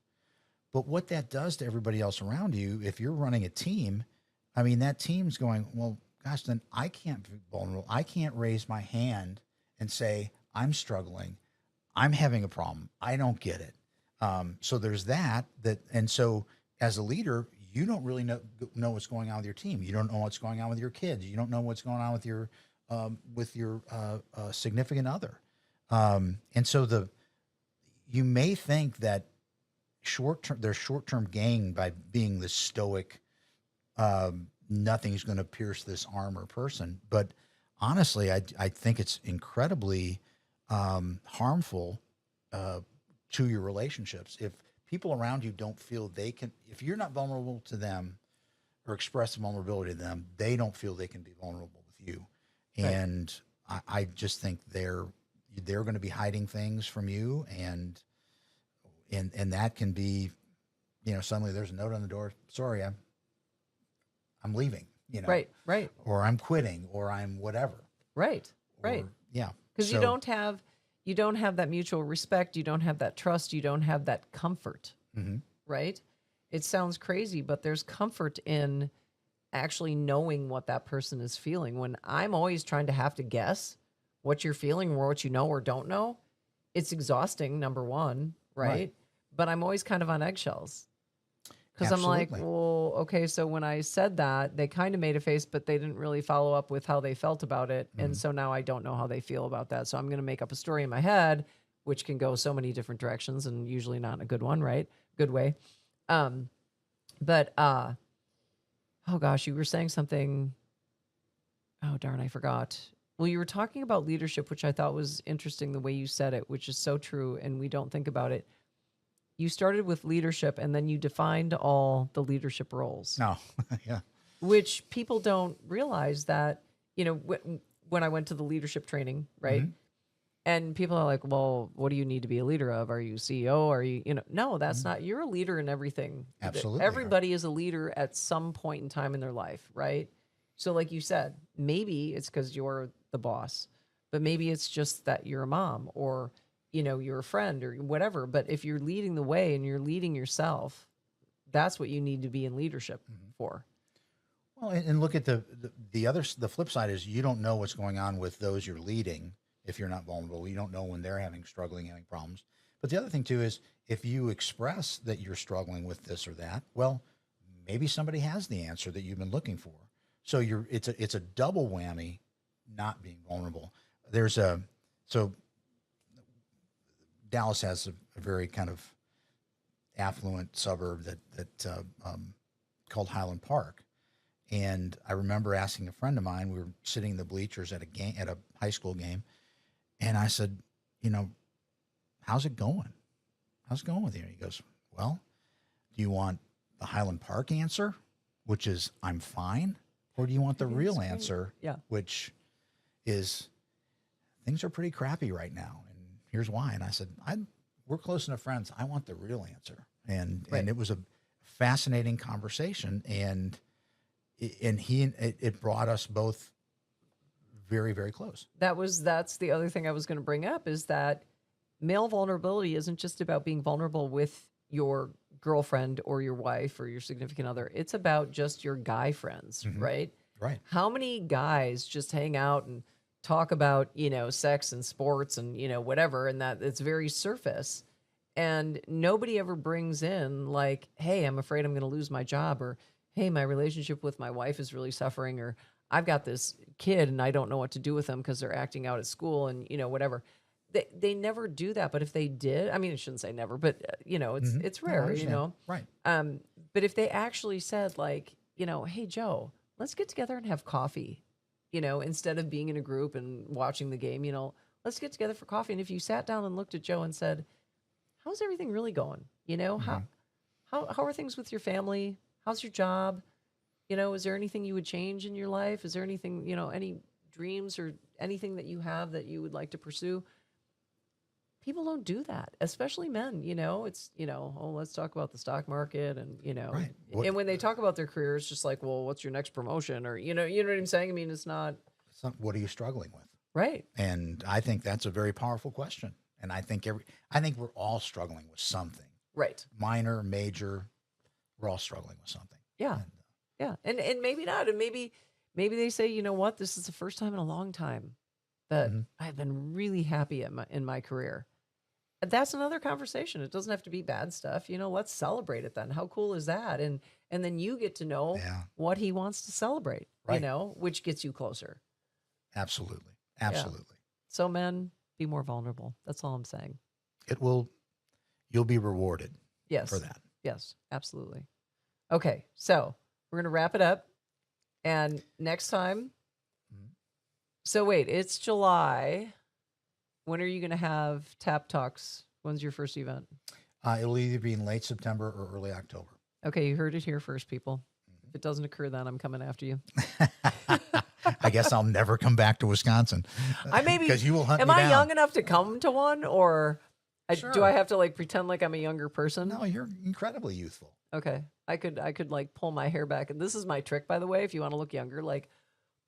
But what that does to everybody else around you, if you're running a team, I mean, that team's going, well, gosh, then I can't be vulnerable. I can't raise my hand and say, I'm struggling. I'm having a problem. I don't get it. So there's that, and so as a leader, you don't really know what's going on with your team. You don't know what's going on with your kids. You don't know what's going on with your significant other. And so you may think that there's short term gain by being this stoic, nothing's going to pierce this armor person. But honestly, I think it's incredibly harmful uh, to your relationships. If people around you don't feel they can, if you're not vulnerable to them or express vulnerability to them, they don't feel they can be vulnerable with you. Right. And I just think they're going to be hiding things from you, and that can be, suddenly there's a note on the door. Sorry, I'm leaving. Right. Right. Or I'm quitting, or I'm whatever. Right. Right. Or yeah. Because So you don't have that mutual respect, you don't have that trust, you don't have that comfort. mhm. Right? It sounds crazy, but there's comfort in actually knowing what that person is feeling. When I'm always trying to have to guess what you're feeling or what you know or don't know, it's exhausting, number one, Right. right? But I'm always kind of on eggshells because I'm like, Absolutely. well, okay, so when I said that, they kind of made a face, but they didn't really follow up with how they felt about it. And Mhm. so now I don't know how they feel about that. So I'm going to make up a story in my head, which can go so many different directions and usually not in a good one, right? Good way. Um, but oh gosh, you were saying something. Oh darn, I forgot. Well, you were talking about leadership, which I thought was interesting the way you said it, which is so true, and we don't think about it. You started with leadership, and then you defined all the leadership roles, No. Yeah. which people don't realize that. When I went to the leadership training, right? Mhm. And people are like, "Well, what do you need to be a leader of? Are you CEO? Are you, no, that's Mhm. not. You're a leader in everything. Absolutely are. Everybody is a leader at some point in time in their life, right? So, like you said, maybe it's because you're the boss, but maybe it's just that you're a mom or, you're a friend or whatever. But if you're leading the way and you're leading yourself, that's what you need to be in leadership Mhm. for. Well, and look at the flip side is you don't know what's going on with those you're leading if you're not vulnerable. You don't know when they're having problems. But the other thing too is if you express that you're struggling with this or that, well, maybe somebody has the answer that you've been looking for. So it's a double whammy not being vulnerable. There's a so Dallas has a very kind of affluent suburb that called Highland Park, And I remember asking a friend of mine, we were sitting in the bleachers at a game, at a high school game. And I said, you know, how's it going? How's it going with you? And he goes, well, do you want the Highland Park answer, which is I'm fine? Or do you want the real answer, which is things are pretty crappy right now, and here's why. And I said, we're close enough friends. I want the real answer. And it was a fascinating conversation, and it brought us both very, very close. That's the other thing I was going to bring up, is that male vulnerability isn't just about being vulnerable with your girlfriend or your wife or your significant other. It's about just your guy friends, right? Right. How many guys just hang out and talk about, sex and sports and, whatever, and that it's very surface. And nobody ever brings in like, hey, I'm afraid I'm going to lose my job, or hey, my relationship with my wife is really suffering, or I've got this kid and I don't know what to do with them because they're acting out at school and, whatever. They never do that. But if they did, I mean, I shouldn't say never, but, it's rare, Right. But if they actually said like, hey, Joe, let's get together and have coffee, instead of being in a group and watching the game, let's get together for coffee. And if you sat down and looked at Joe and said, how's everything really going? How are things with your family? How's your job? Is there anything you would change in your life? Is there anything, any dreams or anything that you have that you would like to pursue? People don't do that, especially men. It's, oh, let's talk about the stock market. And, Right. And when they talk about their career, it's just like, well, what's your next promotion? Or, you know what I'm saying? I mean, it's not. What are you struggling with? Right. And I think that's a very powerful question. And I think we're all struggling with something. Right. Minor, major, we're all struggling with something. Yeah. And maybe not. And maybe they say, you know what, this is the first time in a long time that I've been really happy in my career. And that's another conversation. It doesn't have to be bad stuff. Let's celebrate it then. How cool is that? And then you get to know what he wants to celebrate, right. Which gets you closer. Absolutely. Yeah. So men, be more vulnerable. That's all I'm saying. You'll be rewarded for that. Yes, absolutely. Okay. So we're going to wrap it up. And next time. So wait, it's July. When are you going to have Tap Talks? When's your first event? It'll either be in late September or early October. Okay, you heard it here first, people. If it doesn't occur, then I'm coming after you. I guess I'll never come back to Wisconsin. Because you will hunt me down. Am I young enough to come to one, or Sure. do I have to like pretend like I'm a younger person? No, you're incredibly youthful. Okay, I could like pull my hair back, and this is my trick, by the way. If you want to look younger, like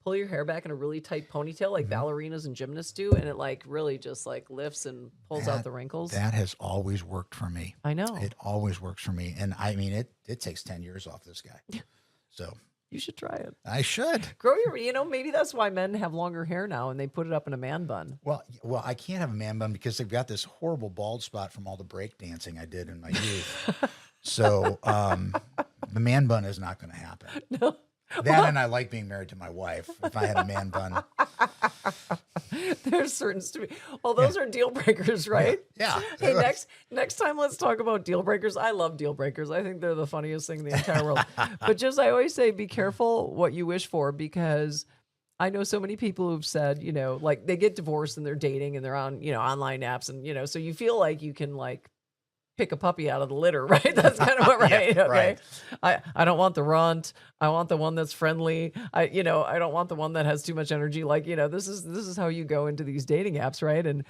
pull your hair back in a really tight ponytail, like ballerinas and gymnasts do, and it like really just like lifts and pulls out the wrinkles. That has always worked for me. I know. It always works for me, and I mean it takes 10 years off this guy. So you should try it. I should grow your. Maybe that's why men have longer hair now, and they put it up in a man bun. Well, I can't have a man bun because they've got this horrible bald spot from all the break dancing I did in my youth. So the man bun is not going to happen. No. And I like being married to my wife. If I had a man bun, there's certain well, those are deal breakers, right? Yeah. Hey, next time let's talk about deal breakers. I love deal breakers. I think they're the funniest thing in the entire world. But just I always say, be careful what you wish for, because I know so many people who've said, like they get divorced and they're dating and they're on, online apps, and so you feel like you can like pick a puppy out of the litter, right? That's kind of what, right? Yeah, okay. Right. I don't want the runt. I want the one that's friendly. I don't want the one that has too much energy. Like, this is how you go into these dating apps, right? And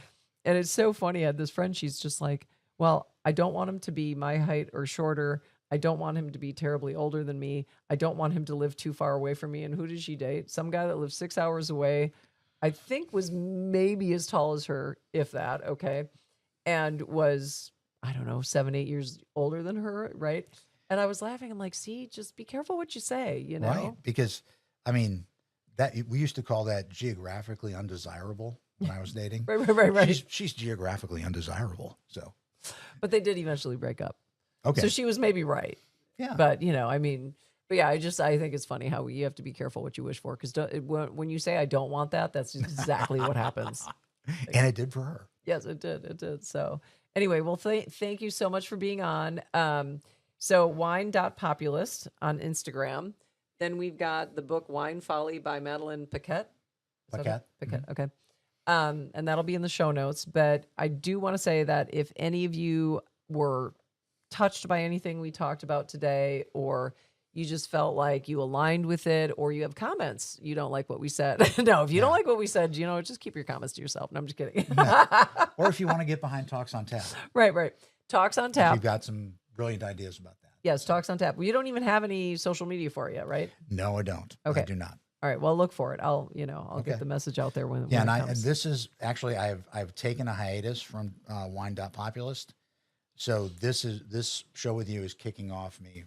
it's so funny. I had this friend, she's just like, well, I don't want him to be my height or shorter. I don't want him to be terribly older than me. I don't want him to live too far away from me. And who did she date? Some guy that lived 6 hours away, I think was maybe as tall as her, if that, okay? And was, I don't know, 7-8 years older than her, right? And I was laughing. I'm like, see, just be careful what you say, Right, because, I mean, that we used to call that geographically undesirable when I was dating. Right. She's geographically undesirable, so. But they did eventually break up. Okay. So she was maybe right. Yeah. But, I think it's funny how you have to be careful what you wish for, because when you say, I don't want that, that's exactly what happens. And it did for her. Yes, it did. So anyway, well, thank you so much for being on. So wine.populist on Instagram. Then we've got the book Wine Folly by Madeline Paquette. Paquette. Paquette, okay. And that'll be in the show notes. But I do want to say that if any of you were touched by anything we talked about today, or you just felt like you aligned with it, or you have comments, you don't like what we said. No, if you don't like what we said, just keep your comments to yourself. No, I'm just kidding. Or if you want to get behind Talks on Tap. Right. Talks on Tap. You've got some brilliant ideas about that. Yes, Talks on Tap. Well, you don't even have any social media for it yet, right? No, I don't. Okay. I do not. All right. Well, look for it. I'll get the message out there when it comes. This is actually, I've taken a hiatus from Wine.Populist. So this show with you is kicking off me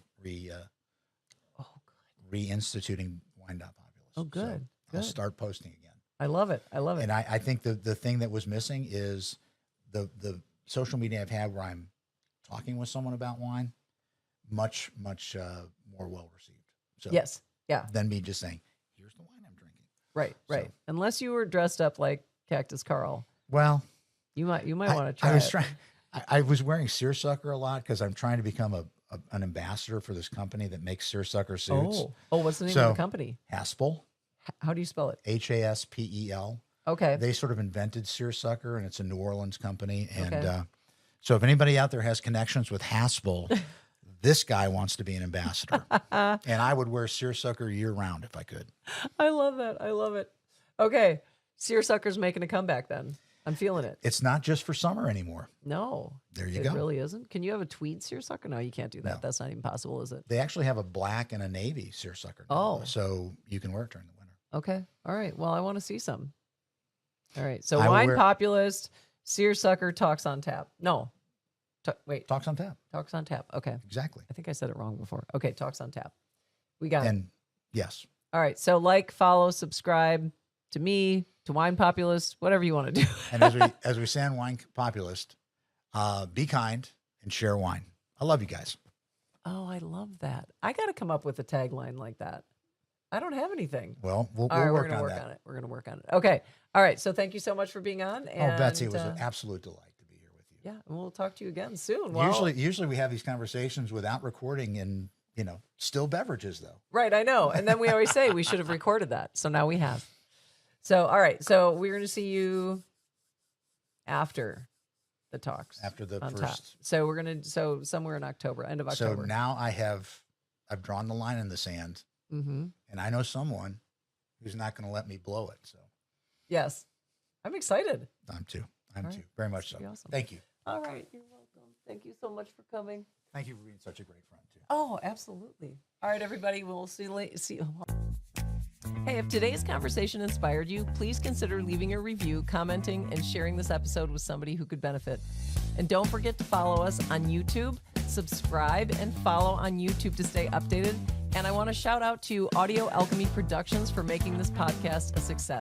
reinstituting Wine.Populist. Oh, good. So I'll start posting again. I love it. And I think the thing that was missing is the social media I've had where I'm talking with someone about wine, much more well received. So yes, yeah. Than me just saying, here's the wine I'm drinking. Right. Unless you were dressed up like Cactus Carl. Well, you might want to try. I was wearing seersucker a lot because I'm trying to become an ambassador for this company that makes seersucker suits. Oh, what's the name of the company? Haspel. How do you spell it? Haspel. Okay. They sort of invented seersucker, and it's a New Orleans company. And so if anybody out there has connections with Haspel, this guy wants to be an ambassador. And I would wear seersucker year round if I could. I love that. I love it. Okay. Seersucker's making a comeback then. I'm feeling it. It's not just for summer anymore. No. There you go. It really isn't. Can you have a tweed seersucker? No, you can't do that. No. That's not even possible, is it? They actually have a black and a navy seersucker. So you can wear it during the winter. Okay. All right. Well, I want to see some. All right. So Wine.Populist, seersucker, Talks on Tap. No. Wait. Talks on Tap. Talks on Tap. Okay. Exactly. I think I said it wrong before. Okay. Talks on Tap. We got it. Yes. All right. So follow, subscribe to me, to Wine.Populist, whatever you want to do. And as we say on Wine.Populist, be kind and share wine. I love you guys. Oh, I love that. I got to come up with a tagline like that. I don't have anything. Well, we'll work on on that. it. We're going to work on it. Okay. All right. So thank you so much for being on. And, Betsy, it was an absolute delight to be here with you. Yeah. And we'll talk to you again soon. Usually we have these conversations without recording and, still beverages though. Right. I know. And then we always say we should have recorded that. So now we have. So, all right. So we're going to see you after the talks. After the first. Top. So we're going to, somewhere in October, end of October. So now I've drawn the line in the sand. Mm-hmm. And I know someone who's not going to let me blow it. So, yes, I'm excited. I'm too. Very much so. Awesome. Thank you. All right. You're welcome. Thank you so much for coming. Thank you for being such a great friend too. Oh, absolutely. All right, everybody. We'll see you later. Hey, if today's conversation inspired you, please consider leaving a review, commenting, and sharing this episode with somebody who could benefit. And don't forget to follow us on YouTube, subscribe, and follow on YouTube to stay updated. And I want to shout out to Audio Alchemy Productions for making this podcast a success.